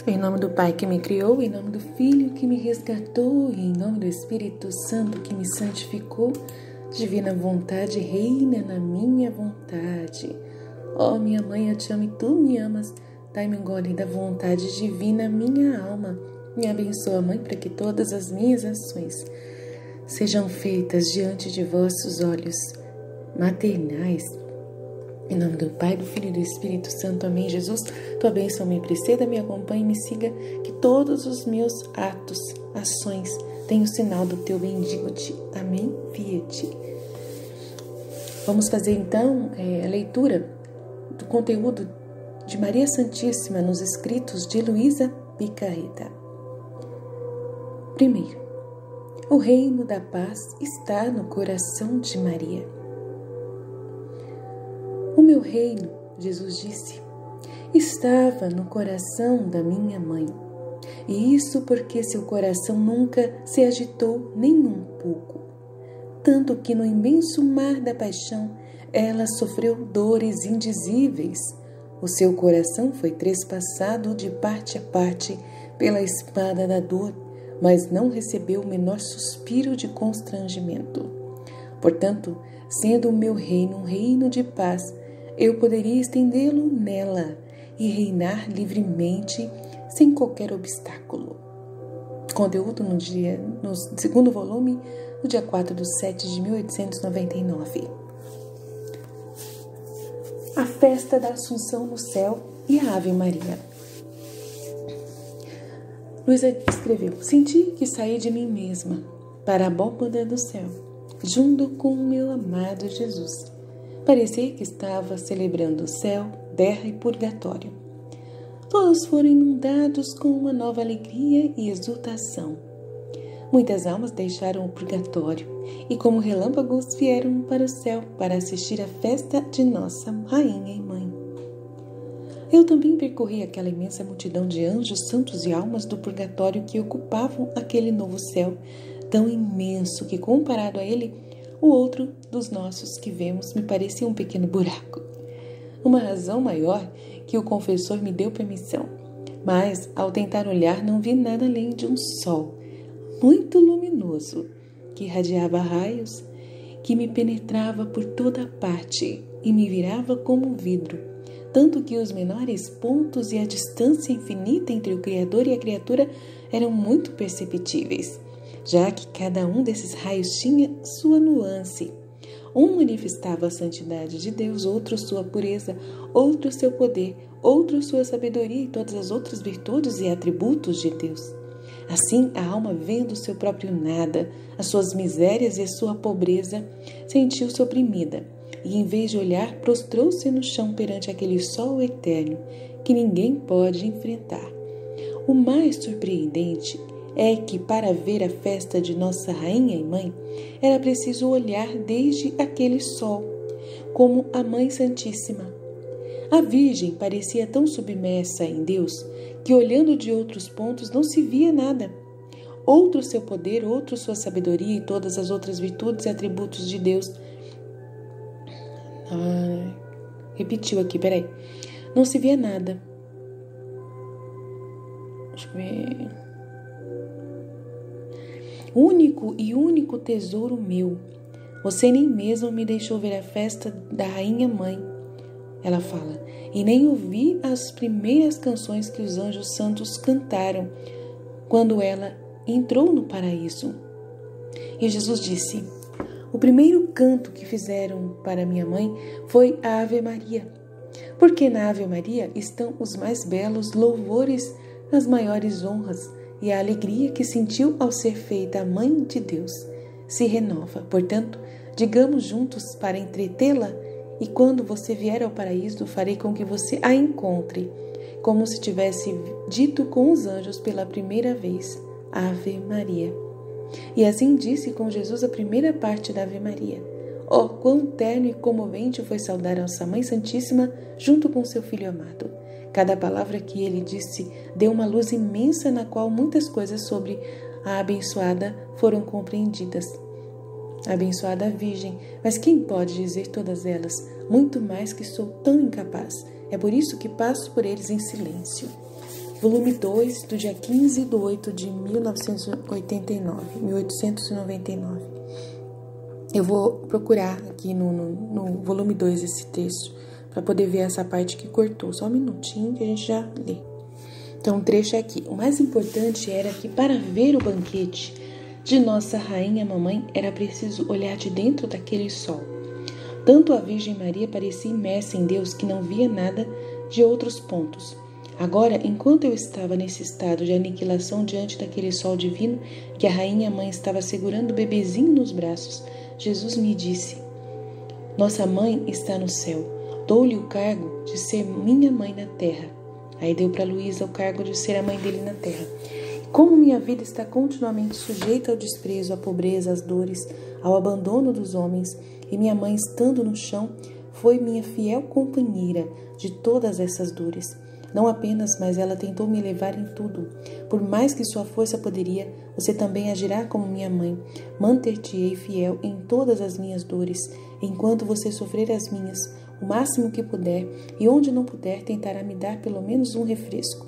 Em nome do Pai que me criou, em nome do Filho que me resgatou, e em nome do Espírito Santo que me santificou, divina vontade reina na minha vontade. Ó minha mãe, eu te amo e tu me amas. Dai-me um gole da vontade divina, minha alma. Me abençoa, Mãe, para que todas as minhas ações sejam feitas diante de vossos olhos maternais. Em nome do Pai, do Filho e do Espírito Santo. Amém. Jesus, tua bênção me preceda, me acompanhe e me siga, que todos os meus atos, ações, tenham o sinal do teu bendigo-te. Amém. Fiat. Vamos fazer então a leitura do conteúdo de Maria Santíssima nos escritos de Luísa Picarreta. Primeiro, o reino da paz está no coração de Maria. O meu reino, Jesus disse, estava no coração da minha mãe. E isso porque seu coração nunca se agitou nem um pouco. Tanto que no imenso mar da paixão, ela sofreu dores indizíveis. O seu coração foi trespassado de parte a parte pela espada da dor, mas não recebeu o menor suspiro de constrangimento. Portanto, sendo o meu reino um reino de paz, eu poderia estendê-lo nela e reinar livremente, sem qualquer obstáculo. Conteúdo no segundo volume, no dia 4/7/1899. A festa da Assunção no céu e a Ave Maria. Luísa escreveu: senti que saí de mim mesma para a abóbada do céu, junto com o meu amado Jesus. Parecia que estava celebrando o céu, terra e purgatório. Todos foram inundados com uma nova alegria e exultação. Muitas almas deixaram o purgatório e, como relâmpagos, vieram para o céu para assistir à festa de nossa Rainha e Mãe. Eu também percorri aquela imensa multidão de anjos, santos e almas do purgatório que ocupavam aquele novo céu, tão imenso que, comparado a ele, o outro dos nossos que vemos me parecia um pequeno buraco. Uma razão maior que o confessor me deu permissão, mas ao tentar olhar não vi nada além de um sol muito luminoso que irradiava raios, que me penetrava por toda parte e me virava como um vidro, tanto que os menores pontos e a distância infinita entre o Criador e a criatura eram muito perceptíveis, já que cada um desses raios tinha sua nuance. Um manifestava a santidade de Deus, outro sua pureza, outro seu poder, outro sua sabedoria e todas as outras virtudes e atributos de Deus. Assim, a alma, vendo o seu próprio nada, as suas misérias e a sua pobreza, sentiu-se oprimida e, em vez de olhar, prostrou-se no chão perante aquele sol eterno que ninguém pode enfrentar. O mais surpreendente é que, para ver a festa de nossa Rainha e Mãe, era preciso olhar desde aquele sol, como a Mãe Santíssima. A Virgem parecia tão submersa em Deus que, olhando de outros pontos, não se via nada. Outro seu poder, outro sua sabedoria e todas as outras virtudes e atributos de Deus. Repetiu aqui, peraí. Não se via nada. Deixa eu ver. Único tesouro meu, você nem mesmo me deixou ver a festa da Rainha Mãe, ela fala, e nem ouvi as primeiras canções que os anjos santos cantaram quando ela entrou no paraíso. E Jesus disse: o primeiro canto que fizeram para minha mãe foi a Ave Maria, porque na Ave Maria estão os mais belos louvores, as maiores honras, e a alegria que sentiu ao ser feita a Mãe de Deus se renova. Portanto, digamos juntos para entretê-la, e quando você vier ao paraíso, farei com que você a encontre, como se tivesse dito com os anjos pela primeira vez, Ave Maria. E assim disse com Jesus a primeira parte da Ave Maria. Oh, quão terno e comovente foi saudar nossa Mãe Santíssima junto com seu Filho amado. Cada palavra que ele disse deu uma luz imensa na qual muitas coisas sobre a abençoada foram compreendidas. Abençoada Virgem, mas quem pode dizer todas elas? Muito mais que sou tão incapaz. É por isso que passo por eles em silêncio. volume 2, do dia 15/8 de 1899. Eu vou procurar aqui no volume 2 esse texto, para poder ver essa parte que cortou. Só um minutinho que a gente já lê. Então, o trecho é aqui. O mais importante era que, para ver o banquete de nossa rainha mamãe, era preciso olhar de dentro daquele sol. Tanto a Virgem Maria parecia imersa em Deus que não via nada de outros pontos. Agora, enquanto eu estava nesse estado de aniquilação diante daquele sol divino, que a rainha mãe estava segurando o bebezinho nos braços, Jesus me disse: nossa mãe está no céu. Dou-lhe o cargo de ser minha mãe na terra. Aí deu para Luísa o cargo de ser a mãe dele na terra. Como minha vida está continuamente sujeita ao desprezo, à pobreza, às dores, ao abandono dos homens, e minha mãe, estando no chão, foi minha fiel companheira de todas essas dores. Não apenas, mas ela tentou me levar em tudo. Por mais que sua força poderia, você também agirá como minha mãe. Manter-te-ei fiel em todas as minhas dores, enquanto você sofrer as minhas, o máximo que puder, e onde não puder, tentará me dar pelo menos um refresco.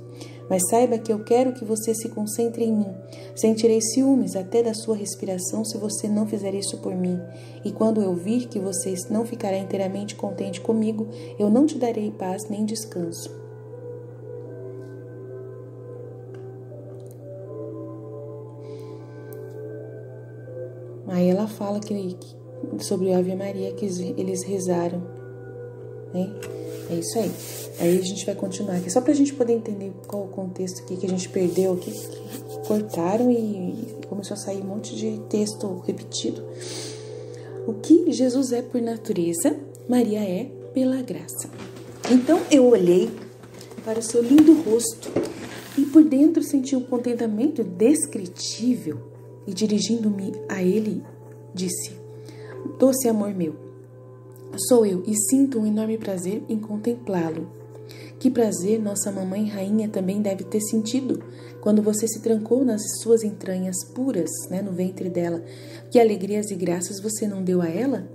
Mas saiba que eu quero que você se concentre em mim. Sentirei ciúmes até da sua respiração se você não fizer isso por mim. E quando eu vir que você não ficará inteiramente contente comigo, eu não te darei paz nem descanso. Aí ela fala sobre a Ave Maria que eles rezaram, né? É isso aí. Aí a gente vai continuar aqui, só pra gente poder entender qual o contexto aqui que a gente perdeu, que cortaram e começou a sair um monte de texto repetido. O que Jesus é por natureza, Maria é pela graça. Então eu olhei para o seu lindo rosto e por dentro senti um contentamento indescritível e dirigindo-me a ele, disse: doce amor meu, sou eu e sinto um enorme prazer em contemplá-lo. Que prazer nossa mamãe rainha também deve ter sentido quando você se trancou nas suas entranhas puras, né, no ventre dela. Que alegrias e graças você não deu a ela?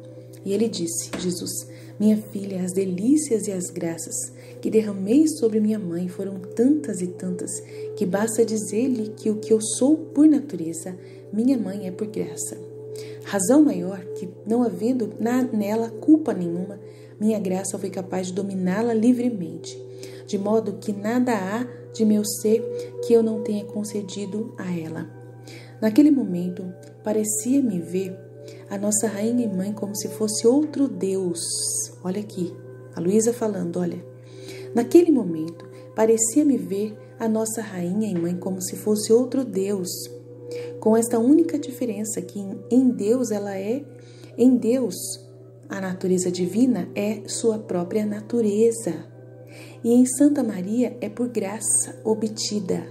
E ele disse, Jesus: minha filha, as delícias e as graças que derramei sobre minha mãe foram tantas e tantas que basta dizer-lhe que o que eu sou por natureza, minha mãe é por graça. Razão maior que, não havendo nela culpa nenhuma, minha graça foi capaz de dominá-la livremente, de modo que nada há de meu ser que eu não tenha concedido a ela. Naquele momento, parecia-me ver a nossa rainha e mãe como se fosse outro Deus. Olha aqui, a Luísa falando, olha. Naquele momento, parecia-me ver a nossa rainha e mãe como se fosse outro Deus, com esta única diferença que em Deus a natureza divina é sua própria natureza, e em Santa Maria é por graça obtida.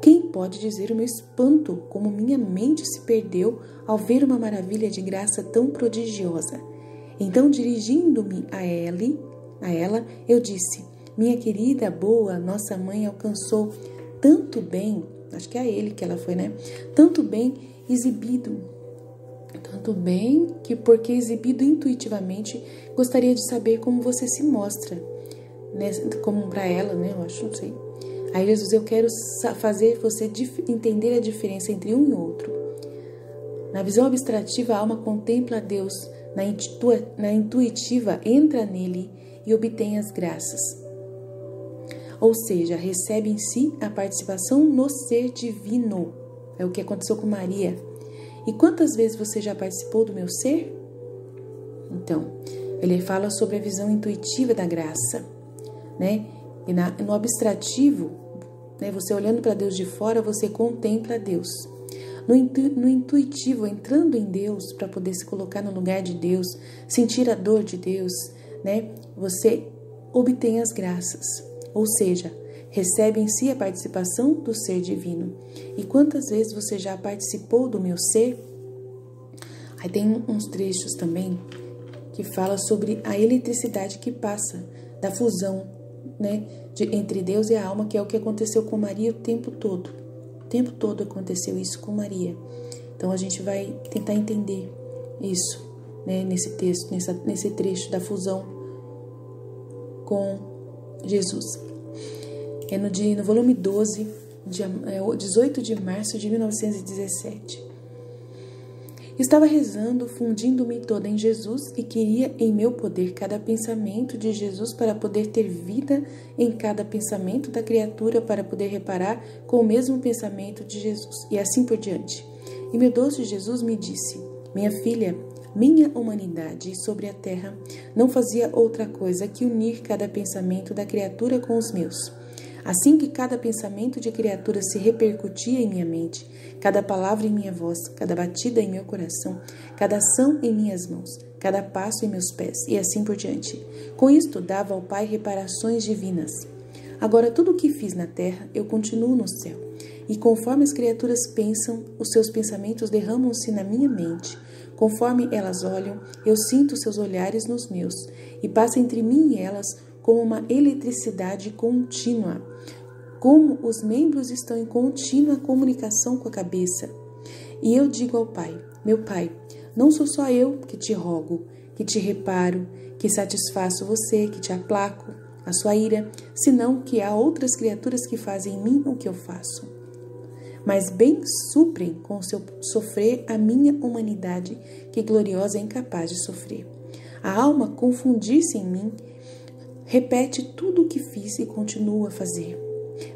Quem pode dizer o meu espanto, como minha mente se perdeu ao ver uma maravilha de graça tão prodigiosa? Então, dirigindo-me a ela, eu disse: minha querida, boa, nossa mãe alcançou tanto bem, acho que é a ele que ela foi, né? Tanto bem exibido, tanto bem que, porque exibido intuitivamente, gostaria de saber como você se mostra, né? Como para ela, né? Eu acho, não sei. Aí Jesus, eu quero fazer você entender a diferença entre um e outro. Na visão abstrativa, a alma contempla a Deus, na intuitiva entra nele e obtém as graças. Ou seja, recebe em si a participação no ser divino. É o que aconteceu com Maria. E quantas vezes você já participou do meu ser? Então, ele fala sobre a visão intuitiva da graça, né? E no abstrativo, né, você olhando para Deus de fora, você contempla Deus. No intuitivo, entrando em Deus para poder se colocar no lugar de Deus, sentir a dor de Deus, né? Você obtém as graças, ou seja, recebe em si a participação do ser divino. E quantas vezes você já participou do meu ser? Aí tem uns trechos também que fala sobre a eletricidade que passa da fusão, né, entre Deus e a alma, que é o que aconteceu com Maria o tempo todo. O tempo todo aconteceu isso com Maria. Então a gente vai tentar entender isso, né, nesse texto, nesse trecho da fusão com Jesus. no volume 12, 18 de março de 1917. Estava rezando, fundindo-me toda em Jesus e queria em meu poder cada pensamento de Jesus para poder ter vida em cada pensamento da criatura para poder reparar com o mesmo pensamento de Jesus e assim por diante. E meu doce Jesus me disse: minha filha, minha humanidade sobre a terra não fazia outra coisa que unir cada pensamento da criatura com os meus. Assim que cada pensamento de criatura se repercutia em minha mente, cada palavra em minha voz, cada batida em meu coração, cada ação em minhas mãos, cada passo em meus pés, e assim por diante. Com isto dava ao Pai reparações divinas. Agora tudo o que fiz na terra, eu continuo no céu. E conforme as criaturas pensam, os seus pensamentos derramam-se na minha mente. Conforme elas olham, eu sinto seus olhares nos meus, e passa entre mim e elas como uma eletricidade contínua, como os membros estão em contínua comunicação com a cabeça. E eu digo ao Pai: meu Pai, não sou só eu que te rogo, que te reparo, que satisfaço você, que te aplaco a sua ira, senão que há outras criaturas que fazem em mim o que eu faço. Mas bem suprem com o seu sofrer a minha humanidade, que gloriosa é incapaz de sofrer. A alma confundir-se em mim, repete tudo o que fiz e continua a fazer.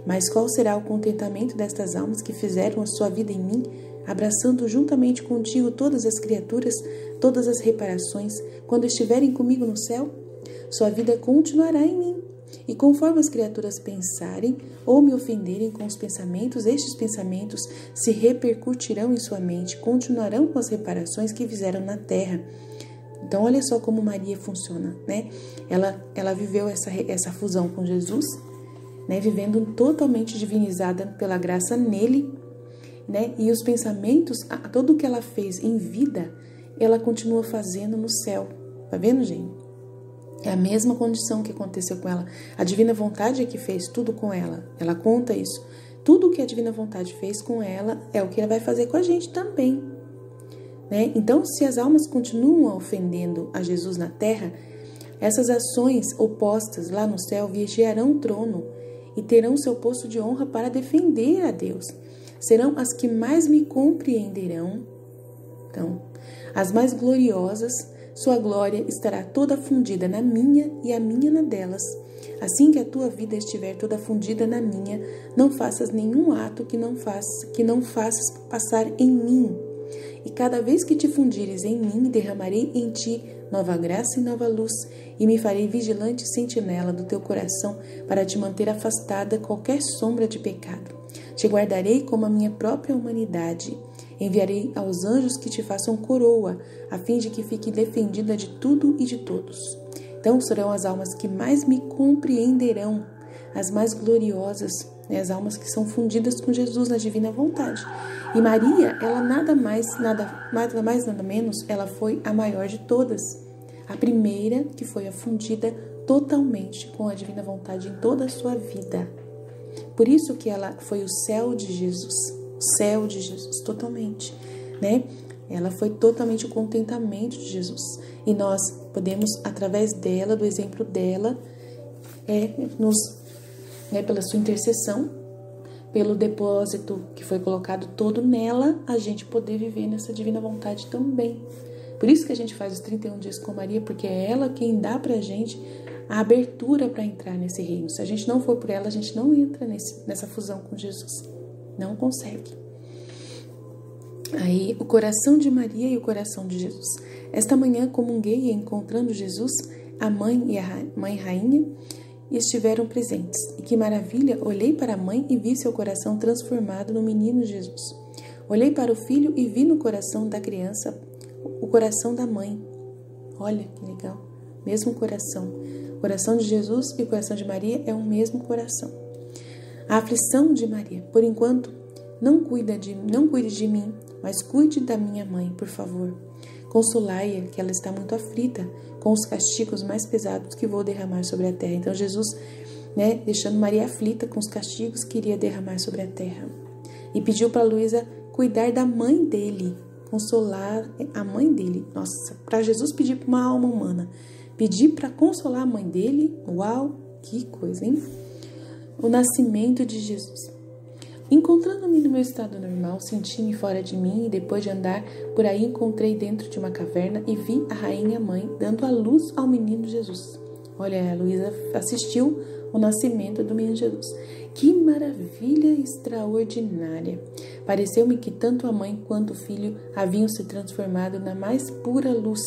Mas qual será o contentamento destas almas que fizeram a sua vida em mim, abraçando juntamente contigo todas as criaturas, todas as reparações, quando estiverem comigo no céu? Sua vida continuará em mim. E conforme as criaturas pensarem ou me ofenderem com os pensamentos, estes pensamentos se repercutirão em sua mente, continuarão com as reparações que fizeram na terra. Então, olha só como Maria funciona, né? Ela viveu essa fusão com Jesus, né? Vivendo totalmente divinizada pela graça nele, né? E os pensamentos, tudo o que ela fez em vida, ela continua fazendo no céu. Tá vendo, gente? É a mesma condição que aconteceu com ela. A divina vontade é que fez tudo com ela. Ela conta isso. Tudo o que a divina vontade fez com ela é o que ela vai fazer com a gente também. Né? Então, se as almas continuam ofendendo a Jesus na terra, essas ações opostas lá no céu vigiarão o trono e terão seu posto de honra para defender a Deus. Serão as que mais me compreenderão. Então, as mais gloriosas, sua glória estará toda fundida na minha e a minha na delas. Assim que a tua vida estiver toda fundida na minha, não faças nenhum ato que não faças passar em mim. E cada vez que te fundires em mim, derramarei em ti nova graça e nova luz, e me farei vigilante sentinela do teu coração para te manter afastada qualquer sombra de pecado. Te guardarei como a minha própria humanidade. Enviarei aos anjos que te façam coroa, a fim de que fique defendida de tudo e de todos. Então serão as almas que mais me compreenderão, as mais gloriosas, né? As almas que são fundidas com Jesus na divina vontade. E Maria, ela nada mais, nada menos, ela foi a maior de todas. A primeira que foi afundida totalmente com a divina vontade em toda a sua vida. Por isso que ela foi o céu de Jesus. O céu de Jesus, totalmente, né? Ela foi totalmente o contentamento de Jesus. E nós podemos, através dela, do exemplo dela, pela sua intercessão, pelo depósito que foi colocado todo nela, a gente poder viver nessa divina vontade também. Por isso que a gente faz os 31 dias com Maria, porque é ela quem dá pra gente a abertura para entrar nesse reino. Se a gente não for por ela, a gente não entra nessa fusão com Jesus. Não consegue. Aí, o coração de Maria e o coração de Jesus. Esta manhã comunguei encontrando Jesus, a mãe e a mãe rainha, e estiveram presentes. E que maravilha, olhei para a mãe e vi seu coração transformado no menino Jesus. Olhei para o filho e vi no coração da criança o coração da mãe. Olha que legal, mesmo coração. O coração de Jesus e o coração de Maria é o mesmo coração. A aflição de Maria, por enquanto, não cuide de mim, mas cuide da minha mãe, por favor. Consolai-a, que ela está muito aflita com os castigos mais pesados que vou derramar sobre a terra. Então Jesus, deixando Maria aflita com os castigos que iria derramar sobre a terra. E pediu para Luísa cuidar da mãe dele, consolar a mãe dele. Nossa, para Jesus pedir para uma alma humana, pedir para consolar a mãe dele, uau, que coisa, hein? O nascimento de Jesus. Encontrando-me no meu estado normal, senti-me fora de mim e depois de andar por aí encontrei dentro de uma caverna e vi a rainha mãe dando à luz ao menino Jesus. Olha, a Luísa assistiu o nascimento do menino Jesus. Que maravilha extraordinária! Pareceu-me que tanto a mãe quanto o filho haviam se transformado na mais pura luz,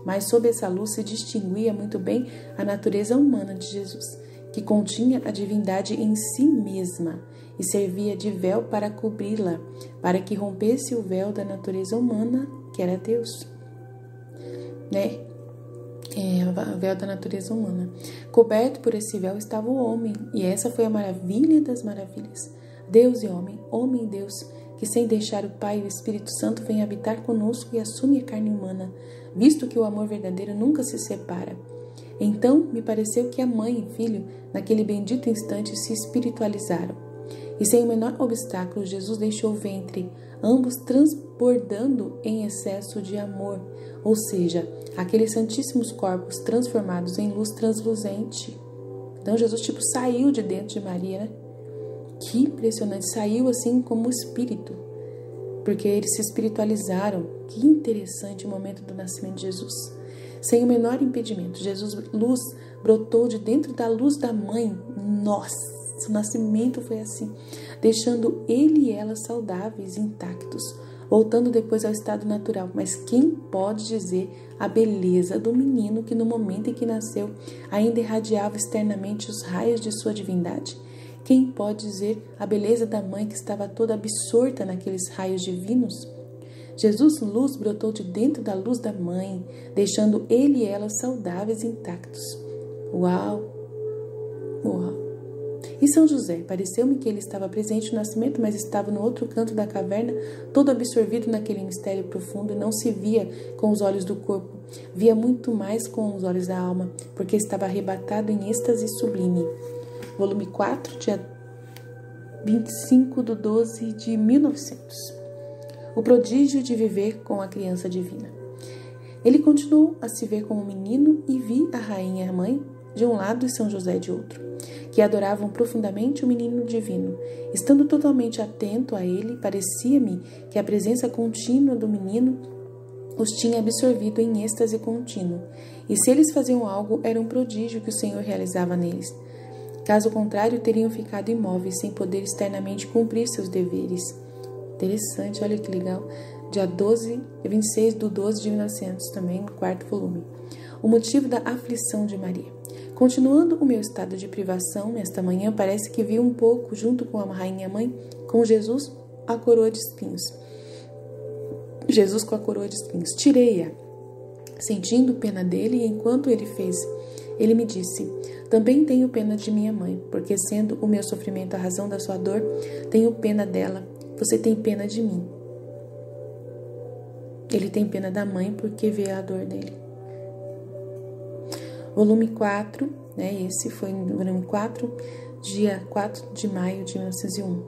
mas sob essa luz se distinguia muito bem a natureza humana de Jesus, que continha a divindade em si mesma e servia de véu para cobri-la, para que rompesse o véu da natureza humana, que era Deus. O véu da natureza humana. Coberto por esse véu estava o homem, e essa foi a maravilha das maravilhas. Deus e homem, homem e Deus, que sem deixar o Pai e o Espírito Santo vem habitar conosco e assume a carne humana, visto que o amor verdadeiro nunca se separa. Então me pareceu que a mãe e filho, naquele bendito instante, se espiritualizaram. E sem o menor obstáculo, Jesus deixou o ventre, ambos transbordando em excesso de amor, ou seja, aqueles santíssimos corpos transformados em luz transluzente. Então Jesus saiu de dentro de Maria, né? Que impressionante, saiu assim como espírito, porque eles se espiritualizaram. Que interessante o momento do nascimento de Jesus. Sem o menor impedimento, luz brotou de dentro da luz da mãe. Nossa! O nascimento foi assim, deixando ele e ela saudáveis, intactos, voltando depois ao estado natural. Mas quem pode dizer a beleza do menino que no momento em que nasceu ainda irradiava externamente os raios de sua divindade? Quem pode dizer a beleza da mãe que estava toda absorta naqueles raios divinos? Jesus, luz, brotou de dentro da luz da mãe, deixando ele e ela saudáveis e intactos. Uau! Uau! E São José, pareceu-me que ele estava presente no nascimento, mas estava no outro canto da caverna, todo absorvido naquele mistério profundo, e não se via com os olhos do corpo, via muito mais com os olhos da alma, porque estava arrebatado em êxtase sublime. Volume 4, dia 25/12/1900. O prodígio de viver com a criança divina. Ele continuou a se ver como menino e vi a rainha mãe de um lado e São José de outro, que adoravam profundamente o menino divino. Estando totalmente atento a ele, parecia-me que a presença contínua do menino os tinha absorvido em êxtase contínuo, e se eles faziam algo, era um prodígio que o Senhor realizava neles. Caso contrário, teriam ficado imóveis, sem poder externamente cumprir seus deveres. Interessante, olha que legal. Dia 26/12/1900, também, no 4º volume. O motivo da aflição de Maria. Continuando o meu estado de privação, nesta manhã parece que vi um pouco, junto com a rainha mãe, com Jesus, a coroa de espinhos. Jesus com a coroa de espinhos. Tirei-a, sentindo pena dele, e enquanto ele fez, ele me disse: também tenho pena de minha mãe, porque sendo o meu sofrimento a razão da sua dor, tenho pena dela. Você tem pena de mim. Ele tem pena da mãe porque vê a dor dele. Volume 4, esse foi no volume 4, dia 4 de maio de 1901.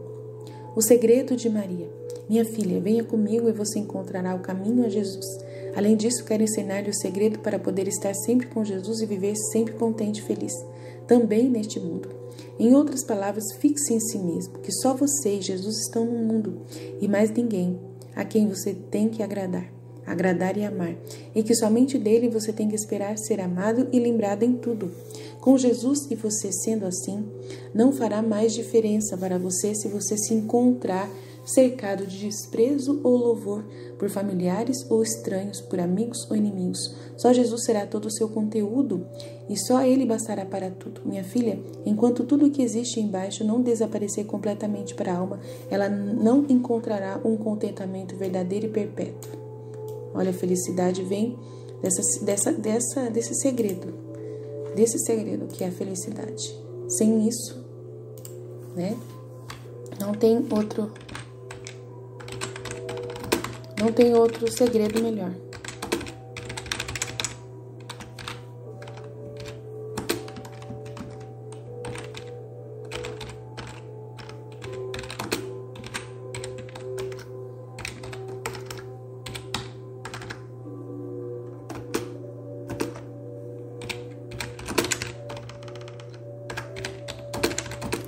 O segredo de Maria. Minha filha, venha comigo e você encontrará o caminho a Jesus. Além disso, quero ensinar-lhe o segredo para poder estar sempre com Jesus e viver sempre contente e feliz, também neste mundo. Em outras palavras, fixe em si mesmo, que só você e Jesus estão no mundo, e mais ninguém, a quem você tem que agradar e amar, e que somente dele você tem que esperar ser amado e lembrado em tudo. Com Jesus e você sendo assim, não fará mais diferença para você se você se encontrar cercado de desprezo ou louvor por familiares ou estranhos, por amigos ou inimigos. Só Jesus será todo o seu conteúdo e só ele bastará para tudo. Minha filha, enquanto tudo o que existe embaixo não desaparecer completamente para a alma, ela não encontrará um contentamento verdadeiro e perpétuo. Olha, a felicidade vem desse segredo que é a felicidade. Sem isso, não tem outro segredo melhor.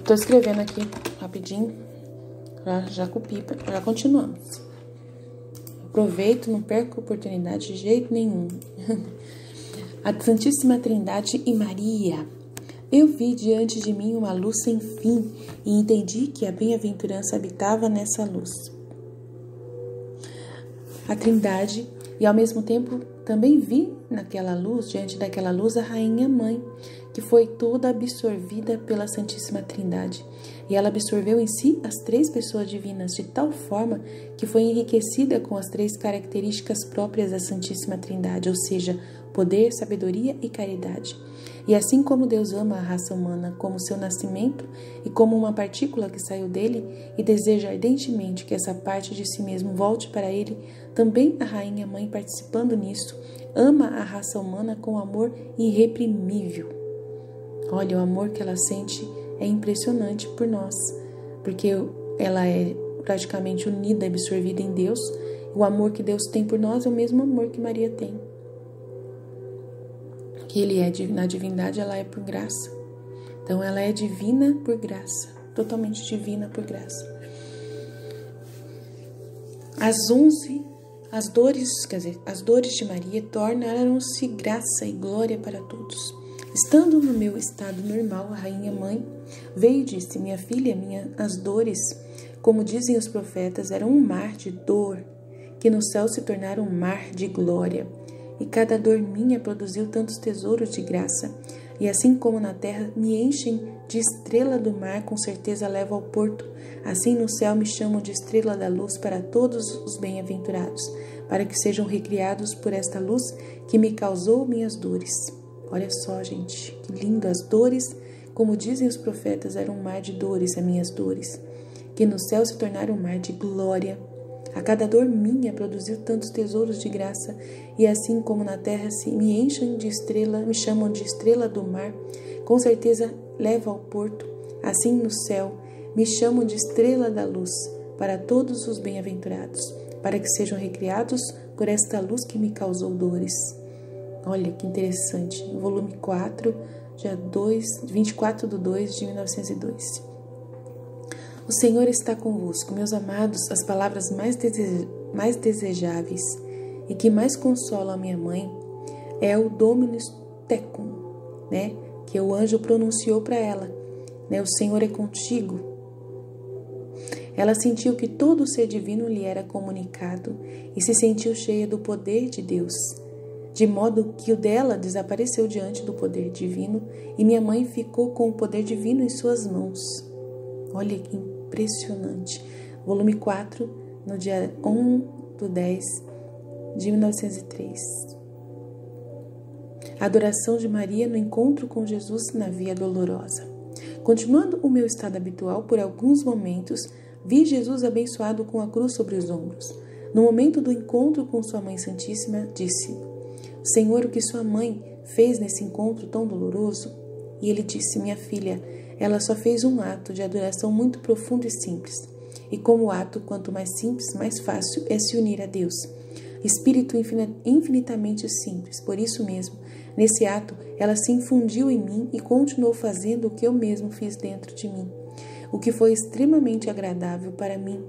Tô escrevendo aqui rapidinho, já continuamos. Aproveito, não perco a oportunidade de jeito nenhum. A Santíssima Trindade e Maria. Eu vi diante de mim uma luz sem fim e entendi que a bem-aventurança habitava nessa luz. A Trindade, e ao mesmo tempo também vi naquela luz, diante daquela luz, a Rainha Mãe, que foi toda absorvida pela Santíssima Trindade. E ela absorveu em si as três pessoas divinas de tal forma que foi enriquecida com as três características próprias da Santíssima Trindade, ou seja, poder, sabedoria e caridade. E assim como Deus ama a raça humana como seu nascimento e como uma partícula que saiu dele e deseja ardentemente que essa parte de si mesmo volte para ele, também a Rainha Mãe, participando nisso, ama a raça humana com amor irreprimível. Olha, o amor que ela sente é impressionante por nós, porque ela é praticamente unida, absorvida em Deus. O amor que Deus tem por nós é o mesmo amor que Maria tem. Que ele é na divindade, ela é por graça. Então ela é divina por graça, totalmente divina por graça. As dores de Maria tornaram-se graça e glória para todos. Estando no meu estado normal, a Rainha Mãe veio e disse: minha filha, as dores, como dizem os profetas, eram um mar de dor, que no céu se tornaram um mar de glória. E cada dor minha produziu tantos tesouros de graça, e assim como na terra me enchem de estrela do mar, com certeza levo ao porto, assim no céu me chamam de estrela da luz para todos os bem-aventurados, para que sejam recriados por esta luz que me causou minhas dores. Olha só, gente, que lindo! As dores, como dizem os profetas, eram um mar de dores, as minhas dores, que no céu se tornaram um mar de glória. A cada dor minha produziu tantos tesouros de graça, e assim como na terra se me enchem de estrela, me chamam de estrela do mar, com certeza levo ao porto, assim no céu me chamam de estrela da luz, para todos os bem-aventurados, para que sejam recriados por esta luz que me causou dores. Olha que interessante, volume 4, dia 24/2 de 1902. O Senhor está convosco, meus amados. As palavras mais desejáveis e que mais consolam a minha mãe é o Dominus Tecum, né? Que o anjo pronunciou para ela, né? O Senhor é contigo. Ela sentiu que todo o ser divino lhe era comunicado e se sentiu cheia do poder de Deus, de modo que o dela desapareceu diante do poder divino e minha mãe ficou com o poder divino em suas mãos. Olha que impressionante. Volume 4, no dia 1/10 de 1903. A adoração de Maria no encontro com Jesus na Via Dolorosa. Continuando o meu estado habitual, por alguns momentos, vi Jesus abençoado com a cruz sobre os ombros. No momento do encontro com sua Mãe Santíssima, disse: Senhor, o que sua mãe fez nesse encontro tão doloroso? E ele disse: minha filha, ela só fez um ato de adoração muito profundo e simples. E como ato, quanto mais simples, mais fácil é se unir a Deus. Espírito infinitamente simples. Por isso mesmo, nesse ato, ela se infundiu em mim e continuou fazendo o que eu mesmo fiz dentro de mim, o que foi extremamente agradável para mim,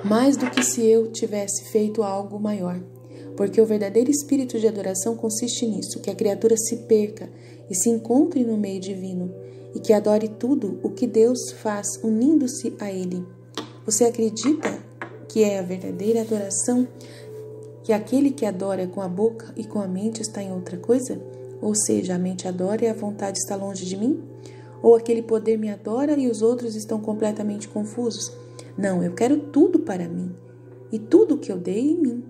mais do que se eu tivesse feito algo maior. Porque o verdadeiro espírito de adoração consiste nisso, que a criatura se perca e se encontre no meio divino, e que adore tudo o que Deus faz unindo-se a Ele. Você acredita que é a verdadeira adoração? Que aquele que adora com a boca e com a mente está em outra coisa? Ou seja, a mente adora e a vontade está longe de mim? Ou aquele poder me adora e os outros estão completamente confusos? Não, eu quero tudo para mim, e tudo que eu dei em mim.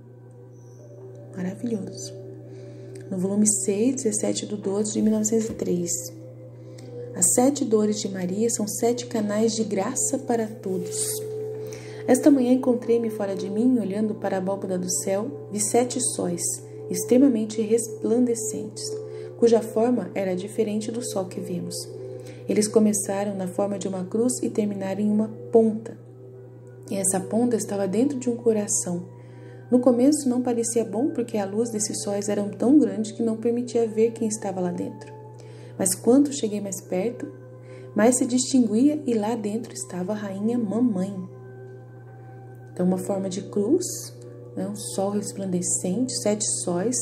Maravilhoso. No volume 6, 17/12 de 1903. As 7 dores de Maria são 7 canais de graça para todos. Esta manhã encontrei-me fora de mim, olhando para a abóbada do céu, vi 7 sóis, extremamente resplandecentes, cuja forma era diferente do sol que vemos. Eles começaram na forma de uma cruz e terminaram em uma ponta. E essa ponta estava dentro de um coração. No começo não parecia bom, porque a luz desses sóis era tão grande que não permitia ver quem estava lá dentro. Mas quando cheguei mais perto, mas se distinguia e lá dentro estava a rainha mamãe. Então, uma forma de cruz, né, um sol resplandecente, 7 sóis,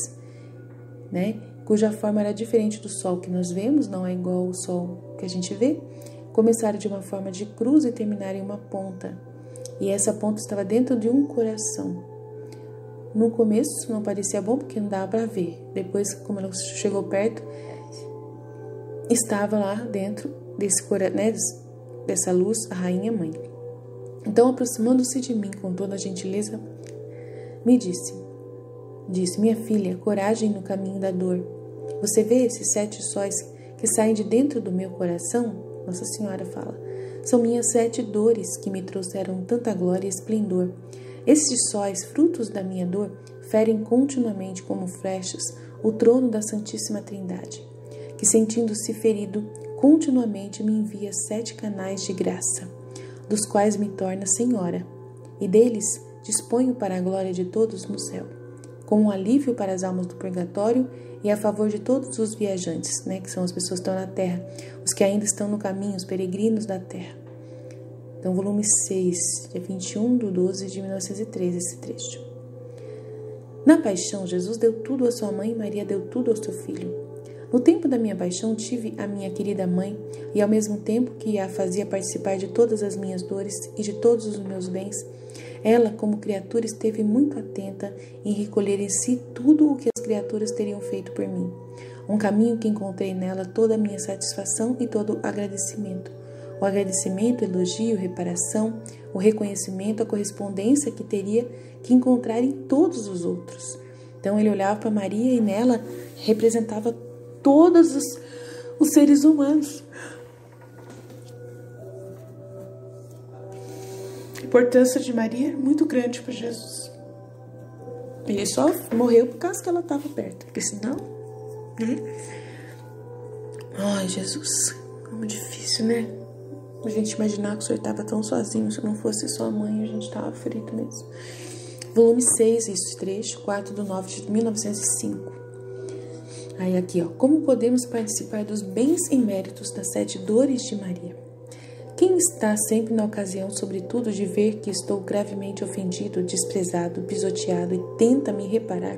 né, cuja forma era diferente do sol que nós vemos, não é igual ao sol que a gente vê. Começaram de uma forma de cruz e terminaram em uma ponta. E essa ponta estava dentro de um coração. No começo não parecia bom porque não dava para ver. Depois, como ela chegou perto, estava lá dentro dessa luz a rainha mãe. Então, aproximando-se de mim com toda a gentileza, me disse, minha filha, coragem no caminho da dor. Você vê esses 7 sóis que saem de dentro do meu coração? Nossa Senhora fala. São minhas 7 dores que me trouxeram tanta glória e esplendor. Esses sóis, frutos da minha dor, ferem continuamente como flechas o trono da Santíssima Trindade, que, sentindo-se ferido, continuamente me envia 7 canais de graça, dos quais me torna Senhora, e deles disponho para a glória de todos no céu, como um alívio para as almas do purgatório e a favor de todos os viajantes, né, que são as pessoas que estão na terra, os que ainda estão no caminho, os peregrinos da terra. Então, volume 6, dia 21/12 de 1913, esse trecho. Na paixão, Jesus deu tudo à sua mãe e Maria deu tudo ao seu filho. No tempo da minha paixão, tive a minha querida mãe e, ao mesmo tempo que a fazia participar de todas as minhas dores e de todos os meus bens, ela, como criatura, esteve muito atenta em recolher em si tudo o que as criaturas teriam feito por mim. Um caminho que encontrei nela toda a minha satisfação e todo o agradecimento. O agradecimento, o elogio, reparação, o reconhecimento, a correspondência que teria que encontrar em todos os outros. Então ele olhava para Maria e nela representava todos os seres humanos. A importância de Maria é muito grande para Jesus. Ele só morreu por causa que ela estava perto, porque senão, né? Ai, Jesus, como difícil, né? A gente imaginar que o Senhor estava tão sozinho, se não fosse sua mãe, a gente estava frito mesmo. Volume 6, esse trecho, 4/9 de 1905. Aí aqui, ó. Como podemos participar dos bens e méritos das 7 dores de Maria? Quem está sempre na ocasião, sobretudo, de ver que estou gravemente ofendido, desprezado, pisoteado e tenta me reparar,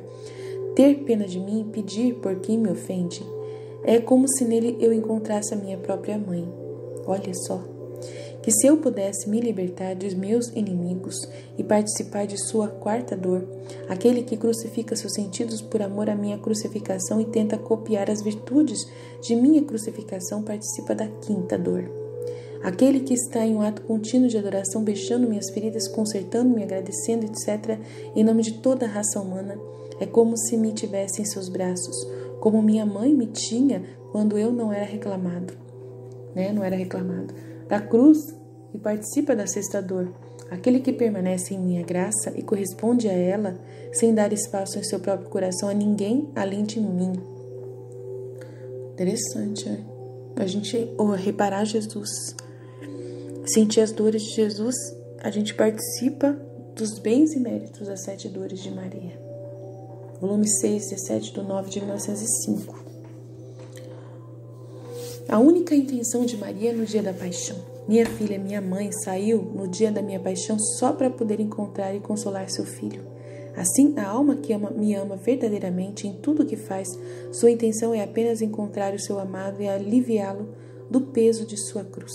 ter pena de mim e pedir por quem me ofende, é como se nele eu encontrasse a minha própria mãe. Olha só. Que se eu pudesse me libertar dos meus inimigos e participar de sua 4ª dor, aquele que crucifica seus sentidos por amor à minha crucificação e tenta copiar as virtudes de minha crucificação participa da 5ª dor. Aquele que está em um ato contínuo de adoração, beijando minhas feridas, consertando-me, agradecendo, etc., em nome de toda a raça humana, é como se me tivesse em seus braços, como minha mãe me tinha quando eu não era reclamado. Não era reclamado. Da cruz e participa da 6ª dor, aquele que permanece em minha graça e corresponde a ela, sem dar espaço em seu próprio coração a ninguém além de mim. Interessante, né? A gente reparar Jesus, sentir as dores de Jesus, a gente participa dos bens e méritos das 7 dores de Maria. Volume 6, 17/9 de 1905. A única intenção de Maria no dia da paixão. Minha filha, minha mãe, saiu no dia da minha paixão só para poder encontrar e consolar seu filho. Assim, a alma que me ama verdadeiramente em tudo o que faz, sua intenção é apenas encontrar o seu amado e aliviá-lo do peso de sua cruz.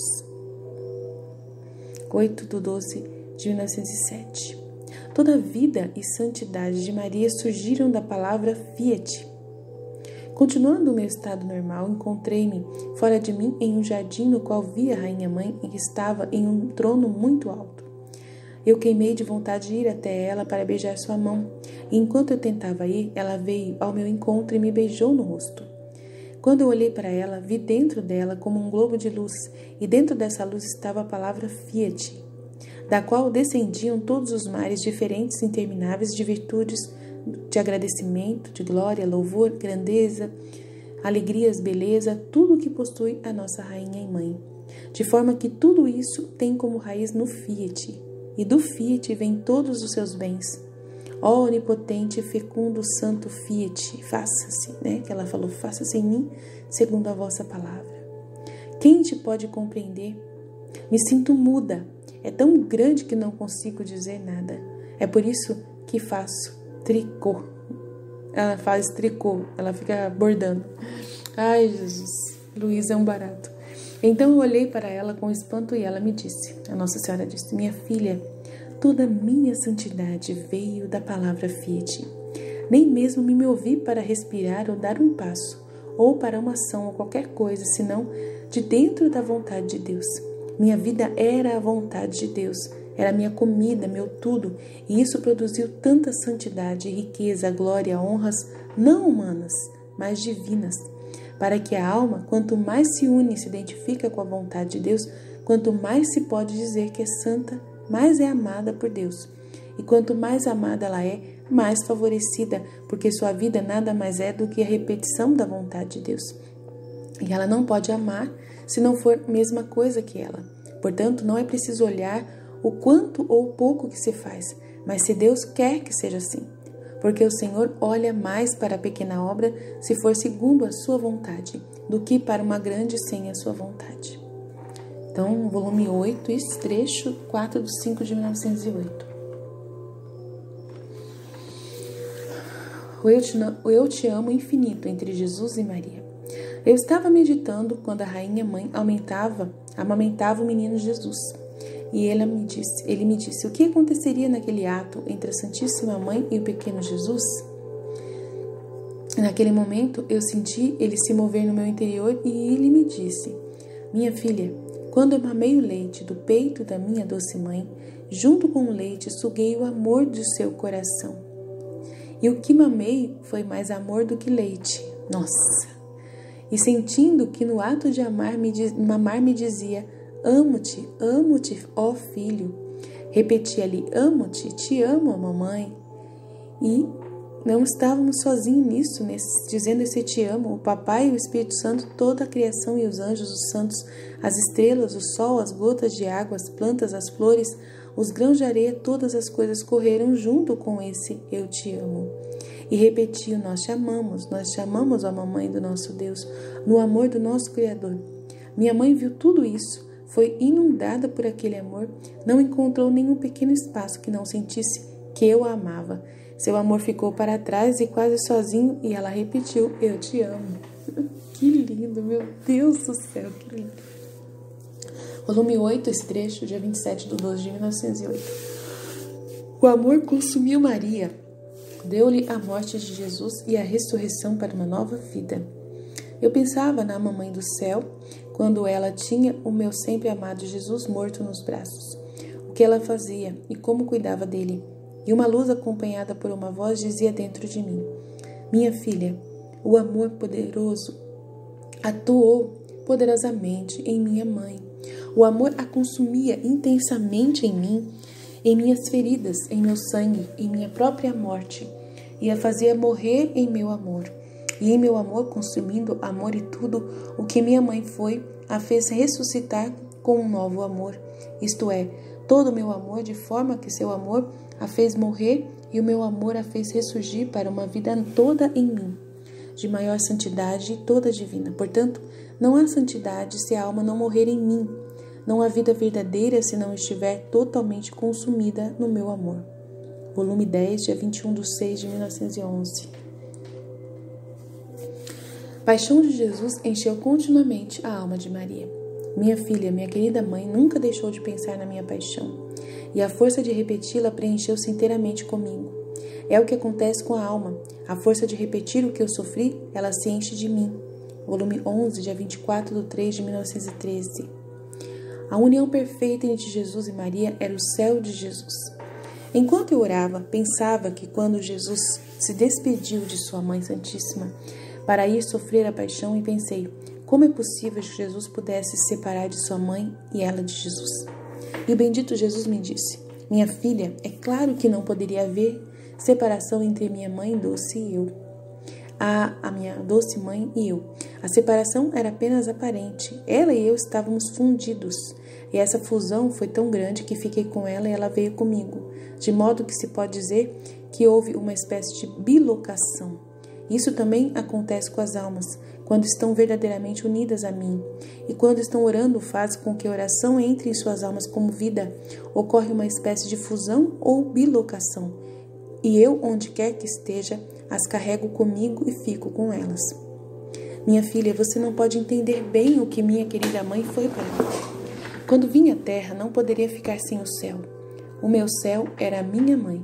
8/12 de 1907. Toda a vida e santidade de Maria surgiram da palavra fiat. Continuando o meu estado normal, encontrei-me fora de mim em um jardim no qual vi a rainha mãe e que estava em um trono muito alto. Eu queimei de vontade de ir até ela para beijar sua mão, e enquanto eu tentava ir, ela veio ao meu encontro e me beijou no rosto. Quando eu olhei para ela, vi dentro dela como um globo de luz, e dentro dessa luz estava a palavra fiat, da qual descendiam todos os mares diferentes e intermináveis de virtudes, de agradecimento, de glória, louvor, grandeza, alegrias, beleza, tudo o que possui a nossa rainha e mãe. De forma que tudo isso tem como raiz no fiat, e do fiat vem todos os seus bens. Ó onipotente, fecundo, santo fiat, faça-se, né? Que ela falou, faça-se em mim, segundo a vossa palavra. Quem te pode compreender? Me sinto muda. É tão grande que não consigo dizer nada. É por isso que faço tricô. Ela faz tricô, ela fica bordando. Ai, Jesus, Luísa é um barato. Então eu olhei para ela com espanto e ela me disse, a Nossa Senhora disse, minha filha, toda minha santidade veio da palavra Fiat. Nem mesmo me movi para respirar ou dar um passo, ou para uma ação ou qualquer coisa, senão de dentro da vontade de Deus. Minha vida era a vontade de Deus, era minha comida, meu tudo, e isso produziu tanta santidade, riqueza, glória, honras, não humanas, mas divinas, para que a alma, quanto mais se une e se identifica com a vontade de Deus, quanto mais se pode dizer que é santa, mais é amada por Deus. E quanto mais amada ela é, mais favorecida, porque sua vida nada mais é do que a repetição da vontade de Deus. E ela não pode amar se não for a mesma coisa que ela. Portanto, não é preciso olhar o quanto ou o pouco que se faz, mas se Deus quer que seja assim. Porque o Senhor olha mais para a pequena obra se for segundo a sua vontade, do que para uma grande sem a sua vontade. Então, volume 8, esse trecho 4/5 de 1908. O Eu Te Amo infinito entre Jesus e Maria. Eu estava meditando quando a rainha mãe amamentava o menino Jesus. E ele me disse, o que aconteceria naquele ato entre a Santíssima Mãe e o pequeno Jesus? Naquele momento, eu senti ele se mover no meu interior e ele me disse, minha filha, quando eu mamei o leite do peito da minha doce mãe, junto com o leite suguei o amor do seu coração. E o que mamei foi mais amor do que leite. Nossa! E sentindo que no ato de mamar me dizia, amo-te, ó filho. Repeti-lhe, amo-te, te amo, mamãe. E não estávamos sozinhos nisso, dizendo esse te amo. O Papai e o Espírito Santo, toda a criação e os anjos, os santos, as estrelas, o sol, as gotas de água, as plantas, as flores, os grãos de areia, todas as coisas correram junto com esse eu te amo. E repetiu, nós te amamos a mamãe do nosso Deus, no amor do nosso Criador. Minha mãe viu tudo isso, foi inundada por aquele amor, não encontrou nenhum pequeno espaço que não sentisse que eu a amava. Seu amor ficou para trás e quase sozinho, e ela repetiu, eu te amo. Que lindo, meu Deus do céu, que lindo. Volume 8, esse trecho, dia 27/12 de 1908. O amor consumiu Maria, deu-lhe a morte de Jesus e a ressurreição para uma nova vida. Eu pensava na mamãe do céu, quando ela tinha o meu sempre amado Jesus morto nos braços. O que ela fazia e como cuidava dele. E uma luz acompanhada por uma voz dizia dentro de mim, minha filha, o amor poderoso atuou poderosamente em minha mãe. O amor a consumia intensamente em mim, em minhas feridas, em meu sangue, em minha própria morte, e a fazia morrer em meu amor. E em meu amor, consumindo amor e tudo, o que minha mãe foi, a fez ressuscitar com um novo amor. Isto é, todo o meu amor, de forma que seu amor a fez morrer e o meu amor a fez ressurgir para uma vida toda em mim, de maior santidade e toda divina. Portanto, não há santidade se a alma não morrer em mim. Não há vida verdadeira se não estiver totalmente consumida no meu amor. Volume 10, dia 21/6 de 1911. Paixão de Jesus encheu continuamente a alma de Maria. Minha filha, minha querida mãe, nunca deixou de pensar na minha paixão, e a força de repeti-la preencheu-se inteiramente comigo. É o que acontece com a alma. A força de repetir o que eu sofri, ela se enche de mim. Volume 11, dia 24/3 de 1913. A união perfeita entre Jesus e Maria era o céu de Jesus. Enquanto eu orava, pensava que quando Jesus se despediu de sua Mãe Santíssima para ir sofrer a paixão, e pensei, como é possível que Jesus pudesse se separar de sua mãe e ela de Jesus? E o bendito Jesus me disse, minha filha, é claro que não poderia haver separação entre minha mãe doce e eu. A minha doce mãe e eu. A separação era apenas aparente. Ela e eu estávamos fundidos. E essa fusão foi tão grande que fiquei com ela e ela veio comigo. De modo que se pode dizer que houve uma espécie de bilocação. Isso também acontece com as almas. quando estão verdadeiramente unidas a mim. E quando estão orando, faz com que a oração entre em suas almas como vida. Ocorre uma espécie de fusão ou bilocação. E eu, onde quer que esteja, as carrego comigo e fico com elas. Minha filha, você não pode entender bem o que minha querida mãe foi para mim. Quando vim à terra, não poderia ficar sem o céu. O meu céu era a minha mãe.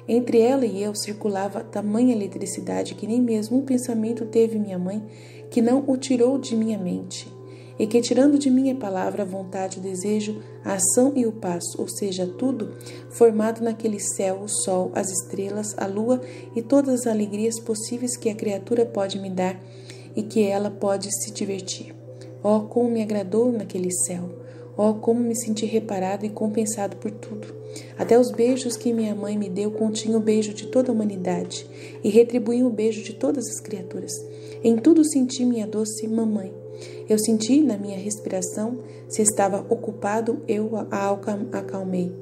Entre ela e eu circulava tamanha eletricidade que nem mesmo um pensamento teve minha mãe que não o tirou de minha mente, e que tirando de minha palavra a vontade, o desejo, a ação e o passo, ou seja, tudo, formado naquele céu, o sol, as estrelas, a lua e todas as alegrias possíveis que a criatura pode me dar e que ela pode se divertir. Oh, como me agradou naquele céu! Oh, como me senti reparado e compensado por tudo. Até os beijos que minha mãe me deu continham o beijo de toda a humanidade e retribuíam o beijo de todas as criaturas. Em tudo senti minha doce mamãe. Eu senti na minha respiração, se estava ocupado, eu a acalmei.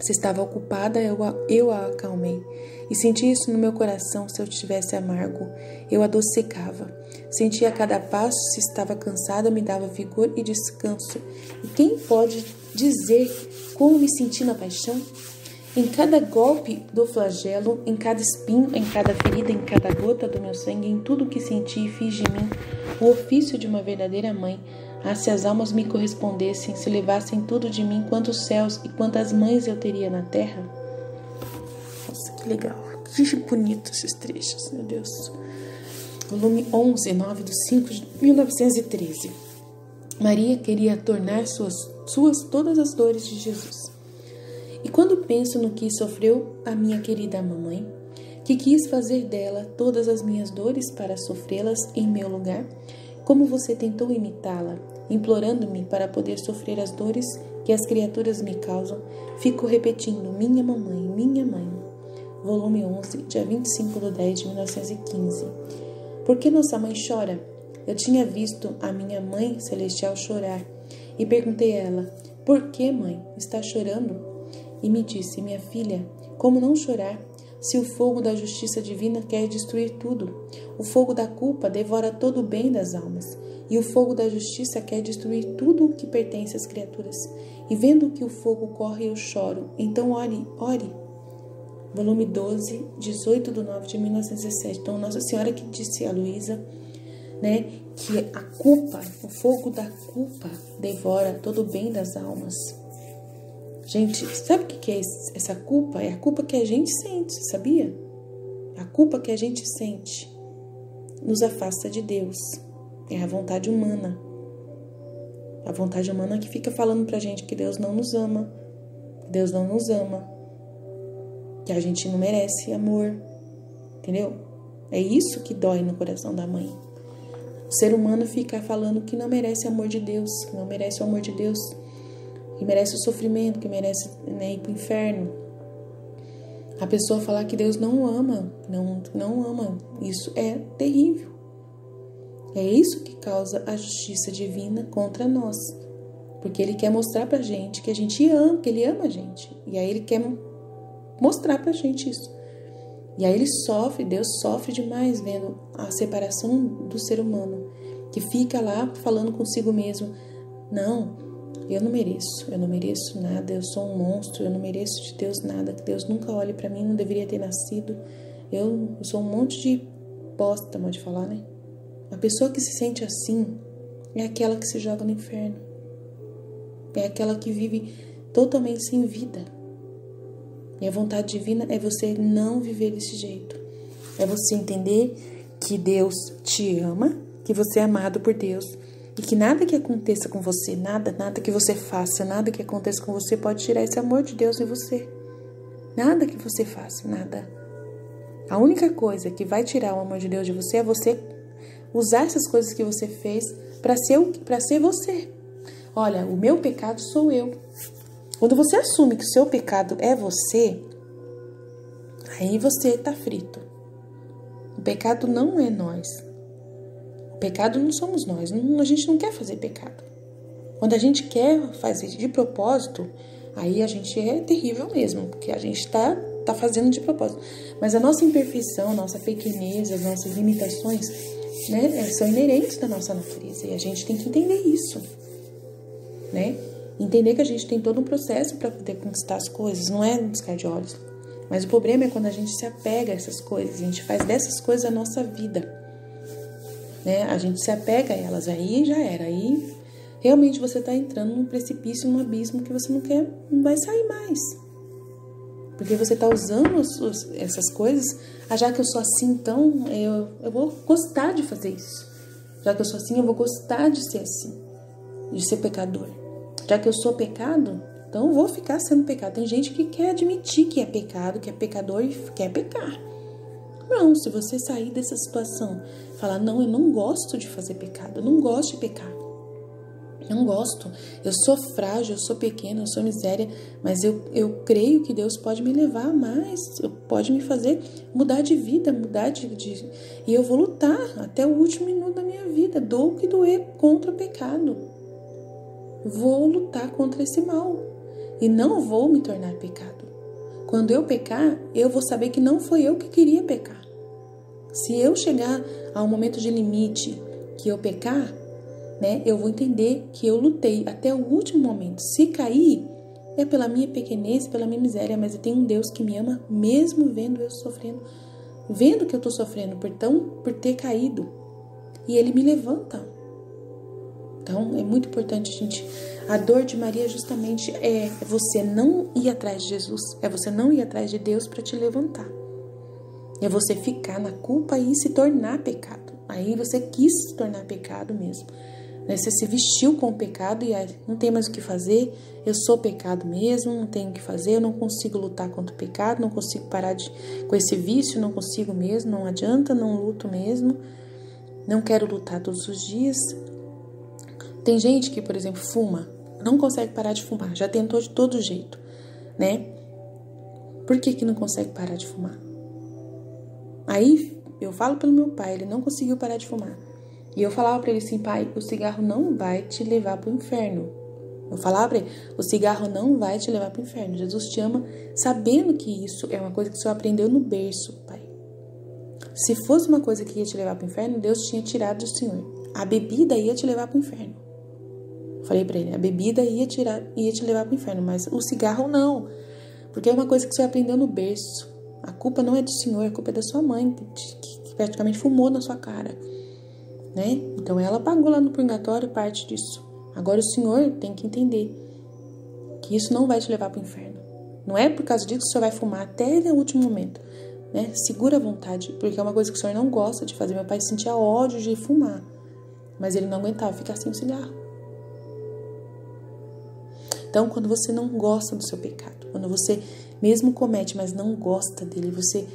Se estava ocupada, eu a acalmei. E senti isso no meu coração, se eu estivesse amargo, eu adocicava. Sentia a cada passo, se estava cansada, me dava vigor e descanso. E quem pode dizer como me senti na paixão? Em cada golpe do flagelo, em cada espinho, em cada ferida, em cada gota do meu sangue, em tudo que senti e fiz de mim o ofício de uma verdadeira mãe. Ah, se as almas me correspondessem, se levassem tudo de mim, quantos céus e quantas mães eu teria na terra. Nossa, que legal, que bonito esses trechos, meu Deus. Volume 11, 9 de 5 de 1913. Maria queria tornar suas todas as dores de Jesus. E quando penso no que sofreu a minha querida mamãe, que quis fazer dela todas as minhas dores para sofrê-las em meu lugar, como você tentou imitá-la, implorando-me para poder sofrer as dores que as criaturas me causam, fico repetindo, minha mamãe, minha mãe. Volume 11, dia 25/10/1915. Por que nossa mãe chora? Eu tinha visto a minha mãe celestial chorar e perguntei a ela, por que, mãe, está chorando? E me disse, minha filha, como não chorar, se o fogo da justiça divina quer destruir tudo? O fogo da culpa devora todo o bem das almas, e o fogo da justiça quer destruir tudo o que pertence às criaturas. E vendo que o fogo corre, eu choro. Então ore, ore. Volume 12, 18/9/1917. Então, Nossa Senhora que disse a Luísa, né, que a culpa, o fogo da culpa devora todo o bem das almas. Gente, sabe o que é essa culpa? É a culpa que a gente sente, sabia? A culpa que a gente sente nos afasta de Deus. É a vontade humana. A vontade humana que fica falando pra gente que Deus não nos ama. Que Deus não nos ama. Que a gente não merece amor. Entendeu? É isso que dói no coração da mãe. O ser humano fica falando que não merece amor de Deus, que não merece o amor de Deus, que merece o sofrimento, que merece, né, ir para o inferno. A pessoa falar que Deus não ama, não ama, isso é terrível. É isso que causa a justiça divina contra nós. Porque Ele quer mostrar pra gente que a gente ama, que Ele ama a gente. E aí Ele quer mostrar pra gente isso. E aí Deus sofre demais vendo a separação do ser humano, que fica lá falando consigo mesmo, não, eu não mereço nada, eu sou um monstro, eu não mereço de Deus nada, que Deus nunca olhe pra mim, não deveria ter nascido, eu sou um monte de bosta, pode falar, né? A pessoa que se sente assim é aquela que se joga no inferno, é aquela que vive totalmente sem vida. E a vontade divina é você não viver desse jeito, é você entender que Deus te ama, que você é amado por Deus, e que nada que aconteça com você, nada que você faça, nada que aconteça com você pode tirar esse amor de Deus em você. Nada que você faça, nada. A única coisa que vai tirar o amor de Deus de você é você usar essas coisas que você fez para ser você. Olha, o meu pecado sou eu. Quando você assume que o seu pecado é você, aí você tá frito. O pecado não é nós. O pecado não somos nós. A gente não quer fazer pecado. Quando a gente quer fazer de propósito, aí a gente é terrível mesmo, porque a gente tá fazendo de propósito. Mas a nossa imperfeição, nossa pequenez, as nossas limitações né, são inerentes da nossa natureza. E a gente tem que entender isso, né? Entender que a gente tem todo um processo para poder conquistar as coisas, não é um piscar de olhos. Mas o problema é quando a gente se apega a essas coisas, a gente faz dessas coisas a nossa vida, né? A gente se apega a elas, aí já era, aí realmente você está entrando num precipício, num abismo que você não vai sair mais. Porque você está usando essas coisas, já que eu sou assim, então eu vou gostar de fazer isso. Já que eu sou assim, eu vou gostar de ser assim, de ser pecador. Já que eu sou pecado, então eu vou ficar sendo pecado. Tem gente que quer admitir que é pecado, que é pecador e quer pecar. Não, se você sair dessa situação, falar, não, eu não gosto de fazer pecado, eu não gosto de pecar. Não gosto, eu sou frágil, eu sou pequena, eu sou miséria, mas eu creio que Deus pode me levar a mais, pode me fazer mudar de vida, e eu vou lutar até o último minuto da minha vida, dou o que doer contra o pecado. Vou lutar contra esse mal e não vou me tornar pecado. Quando eu pecar, eu vou saber que não foi eu que queria pecar. Se eu chegar a um momento de limite que eu pecar, né, eu vou entender que eu lutei até o último momento. Se cair, é pela minha pequenez, pela minha miséria, mas eu tenho um Deus que me ama, mesmo vendo eu sofrendo, vendo que eu estou sofrendo por ter caído. E Ele me levanta. Então, é muito importante, a dor de Maria justamente é você não ir atrás de Jesus, é você não ir atrás de Deus para te levantar. É você ficar na culpa e se tornar pecado. Aí você quis se tornar pecado mesmo. Você se vestiu com o pecado e não tem mais o que fazer, eu sou pecado mesmo, não tenho o que fazer, eu não consigo lutar contra o pecado, não consigo parar com esse vício, não consigo mesmo, não adianta, não luto mesmo, não quero lutar todos os dias. Tem gente que, por exemplo, fuma, não consegue parar de fumar, já tentou de todo jeito, né? Por que não consegue parar de fumar? Aí eu falo pelo meu pai, ele não conseguiu parar de fumar. E eu falava pra ele assim, pai, o cigarro não vai te levar pro inferno. Eu falava pra ele, o cigarro não vai te levar pro inferno. Jesus te ama sabendo que isso é uma coisa que o Senhor aprendeu no berço, pai. Se fosse uma coisa que ia te levar pro inferno, Deus tinha tirado do Senhor. A bebida ia te levar pro inferno. Falei pra ele, a bebida ia te levar pro inferno, mas o cigarro não. Porque é uma coisa que o Senhor aprendeu no berço. A culpa não é do Senhor, a culpa é da sua mãe, que praticamente fumou na sua cara. Né? Então ela pagou lá no purgatório parte disso. Agora o Senhor tem que entender que isso não vai te levar para o inferno. Não é por causa disso que o Senhor vai fumar até o último momento, né? Segura a vontade, porque é uma coisa que o Senhor não gosta de fazer. Meu pai sentia ódio de fumar, mas ele não aguentava ficar sem o cigarro. Então, quando você não gosta do seu pecado, quando você mesmo comete, mas não gosta dele, você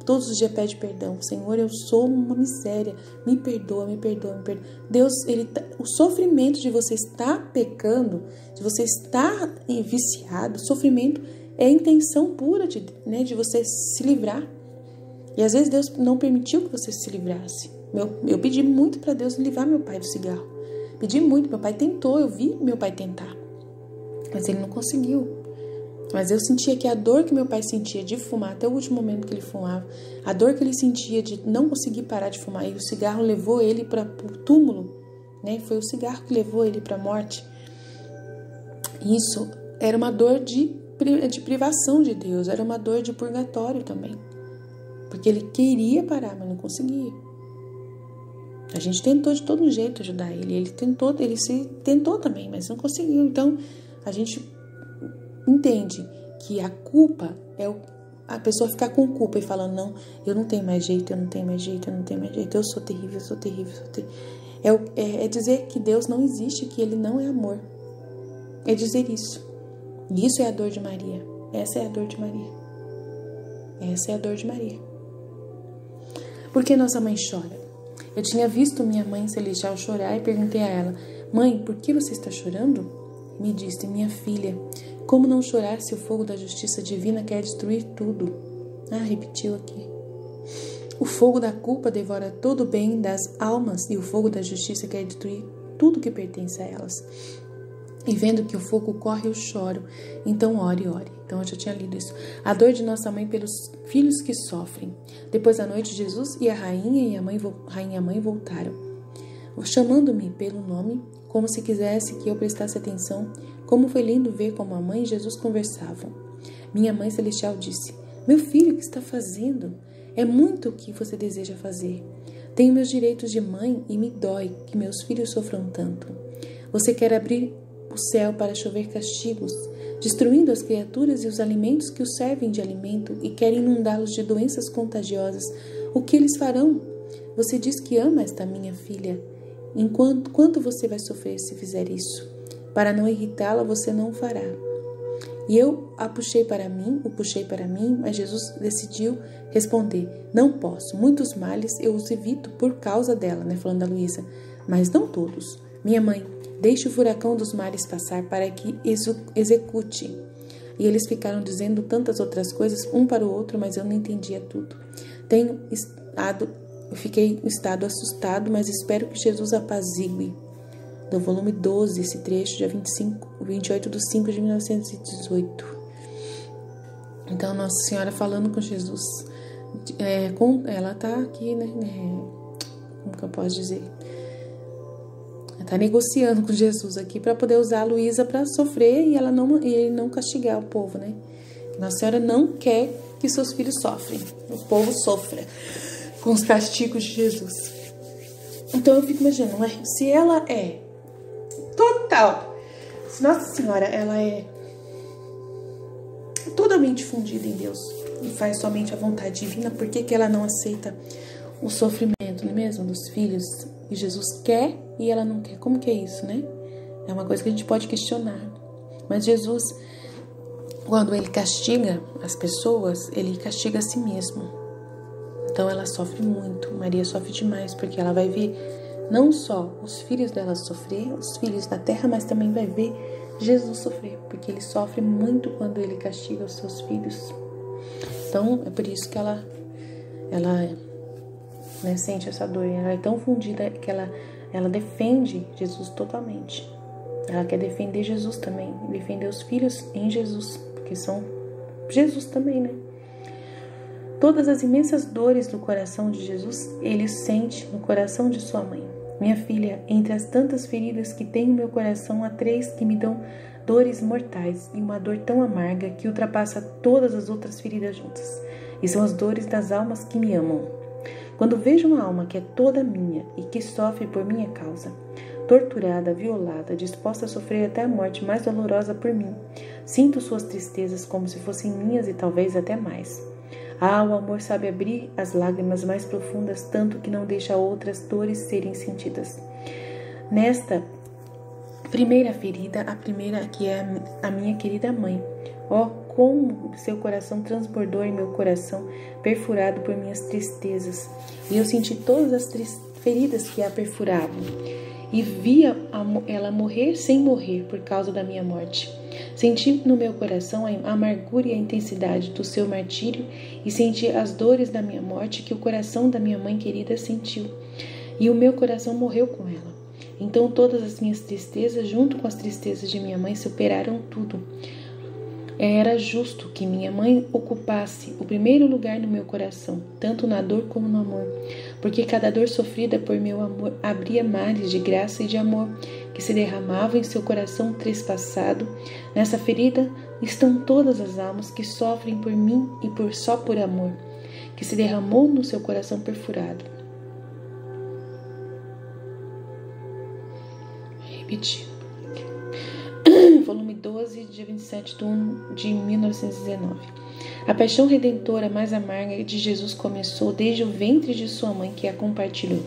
todos os dias pede perdão. Senhor, eu sou uma miséria, me perdoa, me perdoa, me perdoa. Deus, o sofrimento de você estar pecando, de você estar viciado, o sofrimento é a intenção pura de você se livrar. E às vezes Deus não permitiu que você se livrasse. Eu pedi muito para Deus livrar meu pai do cigarro. Pedi muito, meu pai tentou, eu vi meu pai tentar, mas ele não conseguiu. Mas eu sentia que a dor que meu pai sentia de fumar, até o último momento que ele fumava, a dor que ele sentia de não conseguir parar de fumar, e o cigarro levou ele para o túmulo, né? Foi o cigarro que levou ele para a morte. Isso era uma dor de privação de Deus, era uma dor de purgatório também. Porque ele queria parar, mas não conseguia. A gente tentou de todo jeito ajudar ele, ele tentou também, mas não conseguiu. Então, a gente entende que a culpa é a pessoa ficar com culpa e falando, não, eu não tenho mais jeito, eu não tenho mais jeito, eu não tenho mais jeito, eu sou terrível, eu sou terrível, eu sou terrível. É dizer que Deus não existe, que Ele não é amor. É dizer isso. E isso é a dor de Maria. Essa é a dor de Maria. Essa é a dor de Maria. Por que nossa mãe chora? Eu tinha visto minha mãe celestial chorar e perguntei a ela, mãe, por que você está chorando? Me disse, minha filha, como não chorar se o fogo da justiça divina quer destruir tudo? Repetiu aqui. O fogo da culpa devora todo o bem das almas e o fogo da justiça quer destruir tudo que pertence a elas. E vendo que o fogo corre, eu choro. Então ore, ore. Então eu já tinha lido isso. A dor de nossa mãe pelos filhos que sofrem. Depois da noite, Jesus e a rainha mãe voltaram, chamando-me pelo nome, como se quisesse que eu prestasse atenção. Como foi lindo ver como a mãe e Jesus conversavam. Minha mãe celestial disse: meu filho, o que está fazendo? É muito o que você deseja fazer. Tenho meus direitos de mãe e me dói que meus filhos sofram tanto. Você quer abrir o céu para chover castigos, destruindo as criaturas e os alimentos que os servem de alimento e quer inundá-los de doenças contagiosas. O que eles farão? Você diz que ama esta minha filha. Quanto você vai sofrer se fizer isso? Para não irritá-la, você não o fará. E eu o puxei para mim, mas Jesus decidiu responder: não posso, muitos males eu os evito por causa dela, falando da Luísa, mas não todos. Minha mãe, deixe o furacão dos males passar para que execute. E eles ficaram dizendo tantas outras coisas um para o outro, mas eu não entendia tudo. Fiquei em estado assustado, mas espero que Jesus apazigue. Do volume 12, esse trecho, dia 28/5 de 1918. Então, Nossa Senhora falando com Jesus. Ela está aqui, como que eu posso dizer? Ela está negociando com Jesus aqui para poder usar a Luísa para sofrer e ele não castigar o povo, Nossa Senhora não quer que seus filhos sofrem. O povo sofra com os castigos de Jesus. Então eu fico imaginando, se ela é total, se Nossa Senhora ela é totalmente fundida em Deus e faz somente a vontade divina, por que ela não aceita o sofrimento, não é mesmo, dos filhos que Jesus quer e ela não quer? Como que é isso, É uma coisa que a gente pode questionar. Mas Jesus, quando ele castiga as pessoas, ele castiga a si mesmo. Então ela sofre muito, Maria sofre demais, porque ela vai ver não só os filhos dela sofrer, os filhos da terra, mas também vai ver Jesus sofrer, porque ele sofre muito quando ele castiga os seus filhos. Então é por isso que ela sente essa dor. Ela é tão fundida que ela defende Jesus totalmente. Ela quer defender Jesus também, defender os filhos em Jesus, porque são Jesus também, Todas as imensas dores do coração de Jesus, ele sente no coração de sua mãe. Minha filha, entre as tantas feridas que tem no meu coração, há 3 que me dão dores mortais e uma dor tão amarga que ultrapassa todas as outras feridas juntas. E são as dores das almas que me amam. Quando vejo uma alma que é toda minha e que sofre por minha causa, torturada, violada, disposta a sofrer até a morte mais dolorosa por mim, sinto suas tristezas como se fossem minhas e talvez até mais. O amor sabe abrir as lágrimas mais profundas, tanto que não deixa outras dores serem sentidas. Nesta primeira ferida, a primeira que é a minha querida mãe, como seu coração transbordou em meu coração, perfurado por minhas tristezas. E eu senti todas as feridas que a perfuravam. E via ela morrer sem morrer por causa da minha morte. Senti no meu coração a amargura e a intensidade do seu martírio e senti as dores da minha morte que o coração da minha mãe querida sentiu. E o meu coração morreu com ela. Então todas as minhas tristezas, junto com as tristezas de minha mãe, superaram tudo. Era justo que minha mãe ocupasse o primeiro lugar no meu coração, tanto na dor como no amor, porque cada dor sofrida por meu amor abria mares de graça e de amor que se derramavam em seu coração trespassado. Nessa ferida estão todas as almas que sofrem por mim e só por amor, que se derramou no seu coração perfurado. Repetir. Volume 12, dia 27/1 de 1919. A paixão redentora mais amarga de Jesus começou desde o ventre de sua mãe, que a compartilhou.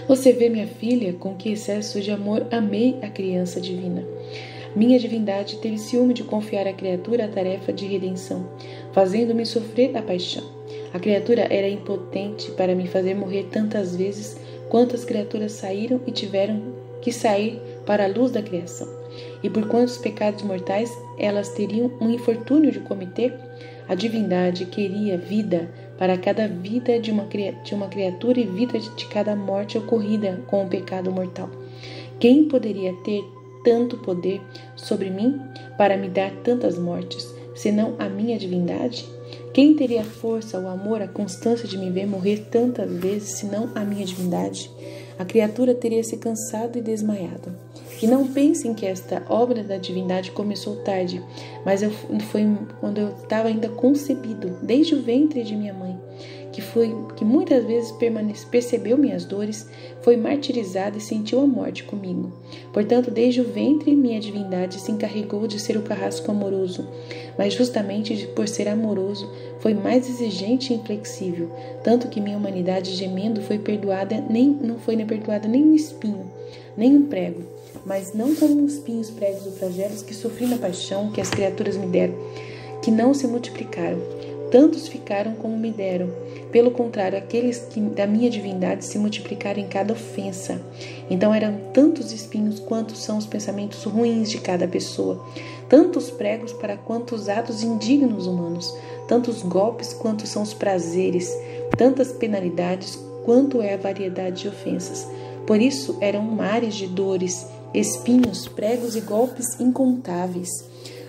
Você vê, minha filha, com que excesso de amor amei a criança divina. Minha divindade teve ciúme de confiar à criatura a tarefa de redenção, fazendo-me sofrer a paixão. A criatura era impotente para me fazer morrer tantas vezes quanto as criaturas saíram e tiveram que sair para a luz da criação. E por quantos pecados mortais elas teriam um infortúnio de cometer? A divindade queria vida para cada vida de uma criatura e vida de cada morte ocorrida com o pecado mortal. Quem poderia ter tanto poder sobre mim para me dar tantas mortes, senão a minha divindade? Quem teria a força, o amor, a constância de me ver morrer tantas vezes, senão a minha divindade? A criatura teria se cansado e desmaiado. E não pensem que esta obra da divindade começou tarde, mas foi quando eu estava ainda concebido, desde o ventre de minha mãe, que muitas vezes percebeu minhas dores, foi martirizada e sentiu a morte comigo. Portanto, desde o ventre, minha divindade se encarregou de ser o carrasco amoroso, mas justamente por ser amoroso, foi mais exigente e inflexível, tanto que minha humanidade gemendo não foi perdoada nem um espinho, nem um prego, mas não como os espinhos, pregos ou flagelos que sofri na paixão que as criaturas me deram, que não se multiplicaram. Tantos ficaram como me deram. Pelo contrário, aqueles que da minha divindade se multiplicaram em cada ofensa. Então eram tantos espinhos quantos são os pensamentos ruins de cada pessoa, tantos pregos para quantos atos indignos humanos, tantos golpes quantos são os prazeres, tantas penalidades quanto é a variedade de ofensas. Por isso eram mares de dores, espinhos, pregos e golpes incontáveis.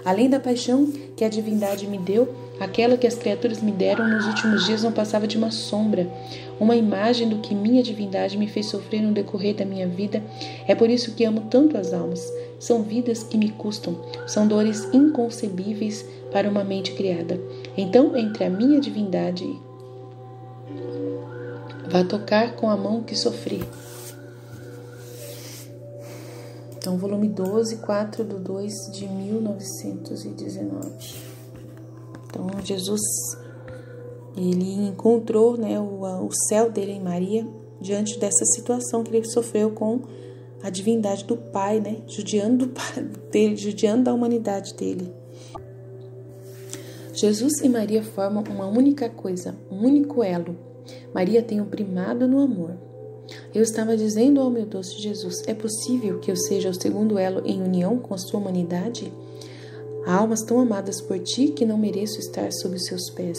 Além da paixão que a divindade me deu, aquela que as criaturas me deram nos últimos dias não passava de uma sombra, uma imagem do que minha divindade me fez sofrer no decorrer da minha vida. É por isso que amo tanto as almas. São vidas que me custam, são dores inconcebíveis para uma mente criada. Então, entre a minha divindade, vá tocar com a mão que sofri. Então, volume 12, 4/2 de 1919. Então, Jesus, ele encontrou, né, o céu dele em Maria diante dessa situação que ele sofreu com a divindade do Pai, né, judiando do Pai dele, judiando da humanidade dele. Jesus e Maria formam uma única coisa, um único elo. Maria tem o primado no amor. Eu estava dizendo ao meu doce Jesus, é possível que eu seja o segundo elo em união com a sua humanidade? Há almas tão amadas por ti que não mereço estar sob os seus pés.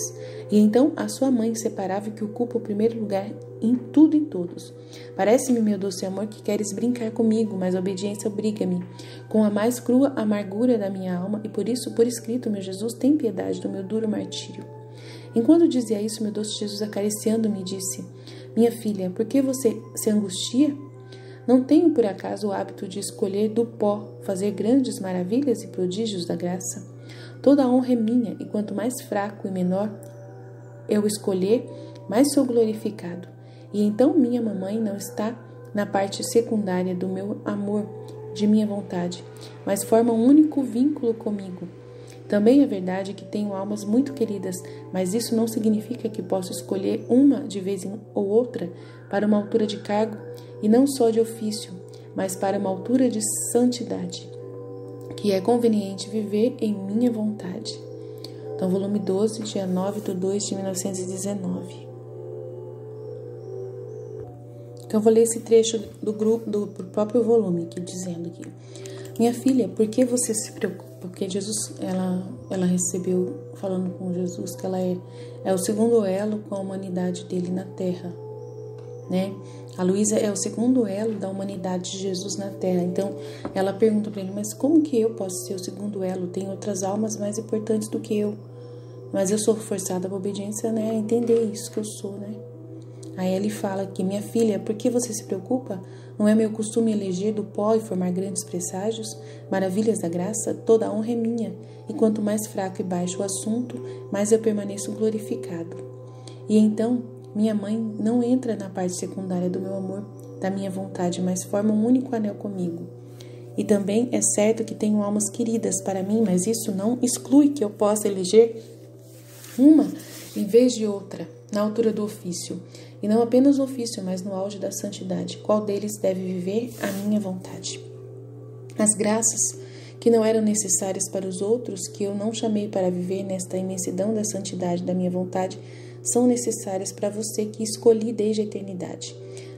E então a sua mãe inseparável que ocupa o primeiro lugar em tudo e todos. Parece-me, meu doce amor, que queres brincar comigo, mas a obediência obriga-me, com a mais crua amargura da minha alma, e por isso, por escrito, meu Jesus, tem piedade do meu duro martírio. Enquanto dizia isso, meu doce Jesus, acariciando-me, disse, minha filha, por que você se angustia? Não tenho, por acaso, o hábito de escolher do pó, fazer grandes maravilhas e prodígios da graça? Toda a honra é minha, e quanto mais fraco e menor eu escolher, mais sou glorificado. E então minha mamãe não está na parte secundária do meu amor, de minha vontade, mas forma um único vínculo comigo. Também é verdade que tenho almas muito queridas, mas isso não significa que posso escolher uma de vez ou outra para uma altura de cargo, e não só de ofício, mas para uma altura de santidade, que é conveniente viver em minha vontade. Então, volume 12, dia 9/2 de 1919. Então, eu vou ler esse trecho do próprio volume, aqui, dizendo aqui. Minha filha, por que você se preocupa? Porque Jesus, ela recebeu, falando com Jesus, que ela é o segundo elo com a humanidade dele na Terra, né? A Luísa é o segundo elo da humanidade de Jesus na Terra. Então, ela pergunta para ele, mas como que eu posso ser o segundo elo? Tem outras almas mais importantes do que eu. Mas eu sou forçada para obediência, né? A entender isso que eu sou, né? Aí ele fala aqui, minha filha, por que você se preocupa? Não é meu costume eleger do pó e formar grandes presságios? Maravilhas da graça? Toda a honra é minha. E quanto mais fraco e baixo o assunto, mais eu permaneço glorificado. E então, minha mãe não entra na parte secundária do meu amor, da minha vontade, mas forma um único anel comigo. E também é certo que tenho almas queridas para mim, mas isso não exclui que eu possa eleger uma em vez de outra, na altura do ofício. E não apenas no ofício, mas no auge da santidade. Qual deles deve viver a minha vontade? As graças que não eram necessárias para os outros, que eu não chamei para viver nesta imensidão da santidade da minha vontade, são necessárias para você que escolhi desde a eternidade.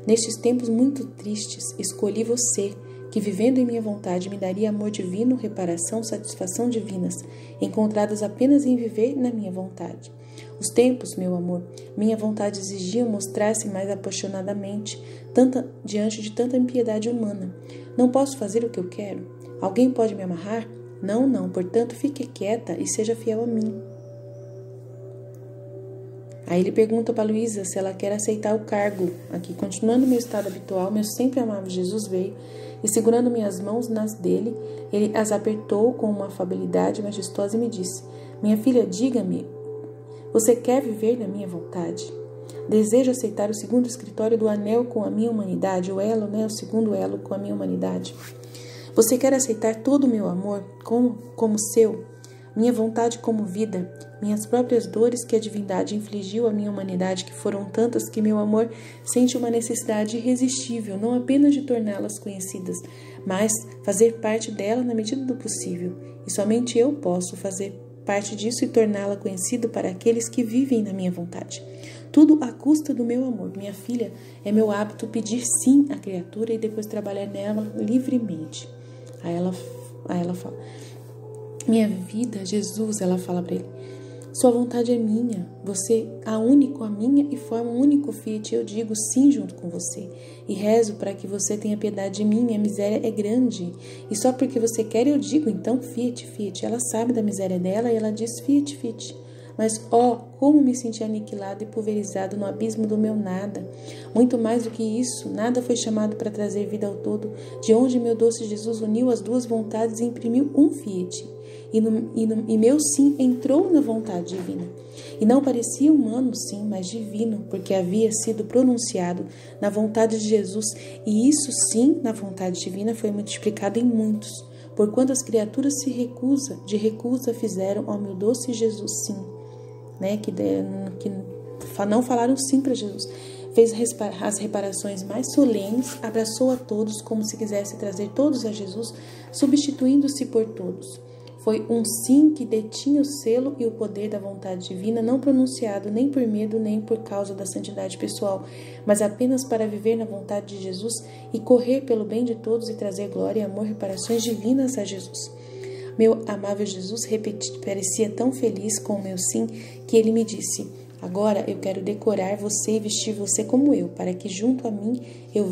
Nestes tempos muito tristes, escolhi você, que vivendo em minha vontade me daria amor divino, reparação, satisfação divinas, encontradas apenas em viver na minha vontade. Os tempos, meu amor, minha vontade exigiam mostrar-se mais apaixonadamente, diante de tanta impiedade humana. Não posso fazer o que eu quero? Alguém pode me amarrar? Não, não. Portanto, fique quieta e seja fiel a mim. Aí ele pergunta para Luísa se ela quer aceitar o cargo. Aqui, continuando meu estado habitual, meu sempre amado Jesus veio e, segurando minhas mãos nas dele, ele as apertou com uma afabilidade majestosa e me disse: minha filha, diga-me, você quer viver na minha vontade? Desejo aceitar o segundo escritório do anel com a minha humanidade, o elo, o segundo elo com a minha humanidade. Você quer aceitar todo o meu amor como seu? Minha vontade como vida, minhas próprias dores que a divindade infligiu à minha humanidade, que foram tantas que meu amor sente uma necessidade irresistível, não apenas de torná-las conhecidas, mas fazer parte dela na medida do possível. E somente eu posso fazer parte disso e torná-la conhecida para aqueles que vivem na minha vontade. Tudo à custa do meu amor. Minha filha, é meu hábito pedir sim à criatura e depois trabalhar nela livremente. Aí ela fala: minha vida, Jesus, ela fala para ele, sua vontade é minha, você a único a minha e forma um único fiat. Eu digo sim junto com você e rezo para que você tenha piedade de mim. Minha miséria é grande e só porque você quer eu digo então fiat, fiat. Ela sabe da miséria dela e ela diz fiat, fiat. Mas, como me senti aniquilado e pulverizado no abismo do meu nada. Muito mais do que isso, nada foi chamado para trazer vida ao todo, de onde meu doce Jesus uniu as duas vontades e imprimiu um fiat. E meu sim entrou na vontade divina. E não parecia humano sim, mas divino, porque havia sido pronunciado na vontade de Jesus. E isso sim, na vontade divina, foi multiplicado em muitos. Porquanto as criaturas de recusa fizeram ao meu doce Jesus sim. Que não falaram sim para Jesus. Fez as reparações mais solenes, abraçou a todos como se quisesse trazer todos a Jesus, substituindo-se por todos. Foi um sim que detinha o selo e o poder da vontade divina, não pronunciado nem por medo nem por causa da santidade pessoal, mas apenas para viver na vontade de Jesus e correr pelo bem de todos e trazer glória e amor, reparações divinas a Jesus. Meu amável Jesus parecia tão feliz com o meu sim que ele me disse: agora eu quero decorar você e vestir você como eu, para que junto a mim eu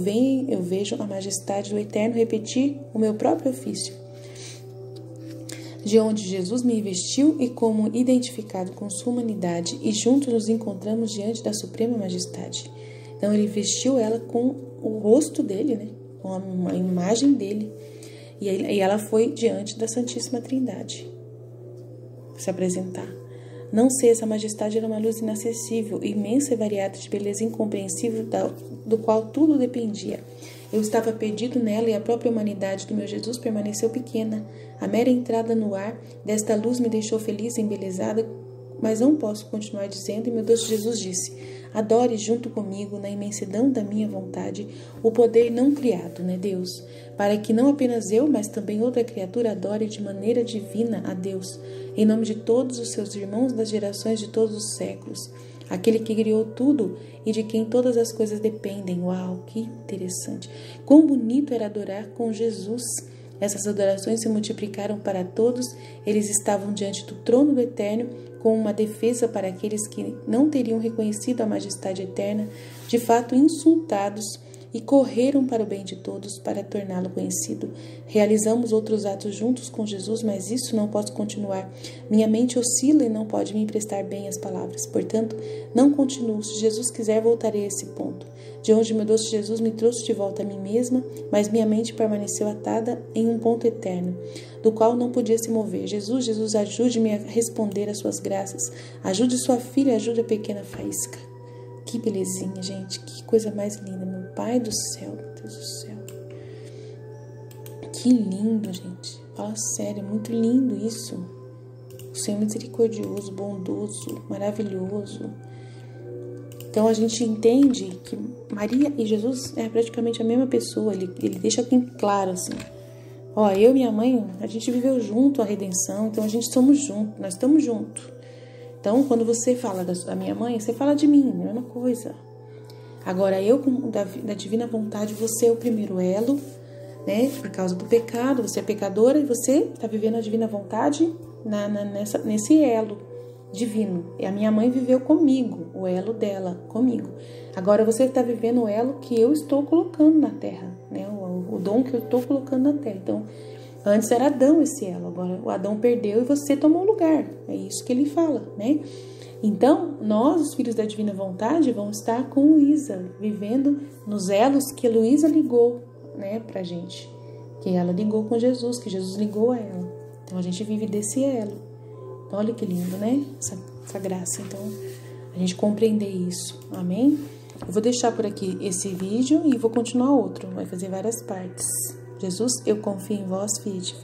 vejo a majestade do Eterno repetir o meu próprio ofício. De onde Jesus me vestiu e como identificado com sua humanidade, e juntos nos encontramos diante da suprema majestade. Então ele vestiu ela com o rosto dele, com a imagem dele. E ela foi diante da Santíssima Trindade se apresentar. Não sei, essa majestade era uma luz inacessível, imensa e variada de beleza incompreensível, do qual tudo dependia. Eu estava perdido nela e a própria humanidade do meu Jesus permaneceu pequena. A mera entrada no ar desta luz me deixou feliz e embelezada, mas não posso continuar dizendo, e meu Deus Jesus disse: adore junto comigo, na imensidão da minha vontade, o poder não criado, Deus, para que não apenas eu, mas também outra criatura adore de maneira divina a Deus, em nome de todos os seus irmãos das gerações de todos os séculos, aquele que criou tudo e de quem todas as coisas dependem. Uau, que interessante! Quão bonito era adorar com Jesus! Essas adorações se multiplicaram para todos, eles estavam diante do trono do Eterno, com uma defesa para aqueles que não teriam reconhecido a majestade eterna, de fato insultados, e correram para o bem de todos, para torná-lo conhecido. Realizamos outros atos juntos com Jesus, mas isso não posso continuar. Minha mente oscila e não pode me emprestar bem as palavras. Portanto, não continuo. Se Jesus quiser, voltarei a esse ponto. De onde meu doce Jesus me trouxe de volta a mim mesma, mas minha mente permaneceu atada em um ponto eterno, do qual não podia se mover. Jesus, ajude-me a responder às suas graças. Ajude sua filha, ajude a pequena faísca. Que belezinha, gente. Que coisa mais linda. Meu Pai do céu, meu Deus do céu. Que lindo, gente. Fala sério, muito lindo isso. O Senhor misericordioso, bondoso, maravilhoso. Então a gente entende que Maria e Jesus é praticamente a mesma pessoa. Ele deixa bem claro assim. Eu e minha mãe, a gente viveu junto a redenção, então a gente somos juntos, nós estamos juntos. Então, quando você fala da minha mãe, você fala de mim, é a mesma coisa. Agora, eu, da divina vontade, você é o primeiro elo, por causa do pecado, você é pecadora e você está vivendo a divina vontade nesse elo divino. E a minha mãe viveu comigo, o elo dela, comigo. Agora, você está vivendo o elo que eu estou colocando na terra, o dom que eu estou colocando na terra. Então, Antes era Adão esse elo, agora o Adão perdeu e você tomou o lugar. É isso que ele fala, né? Então, nós, os filhos da divina vontade, vamos estar com Luísa, vivendo nos elos que a Luísa ligou, né, pra gente. Que ela ligou com Jesus, que Jesus ligou a ela. Então, a gente vive desse elo. Então, olha que lindo, né? Essa graça. Então, a gente compreender isso. Amém? Eu vou deixar por aqui esse vídeo e vou continuar outro. Vai fazer várias partes. Jesus, eu confio em vós, fide.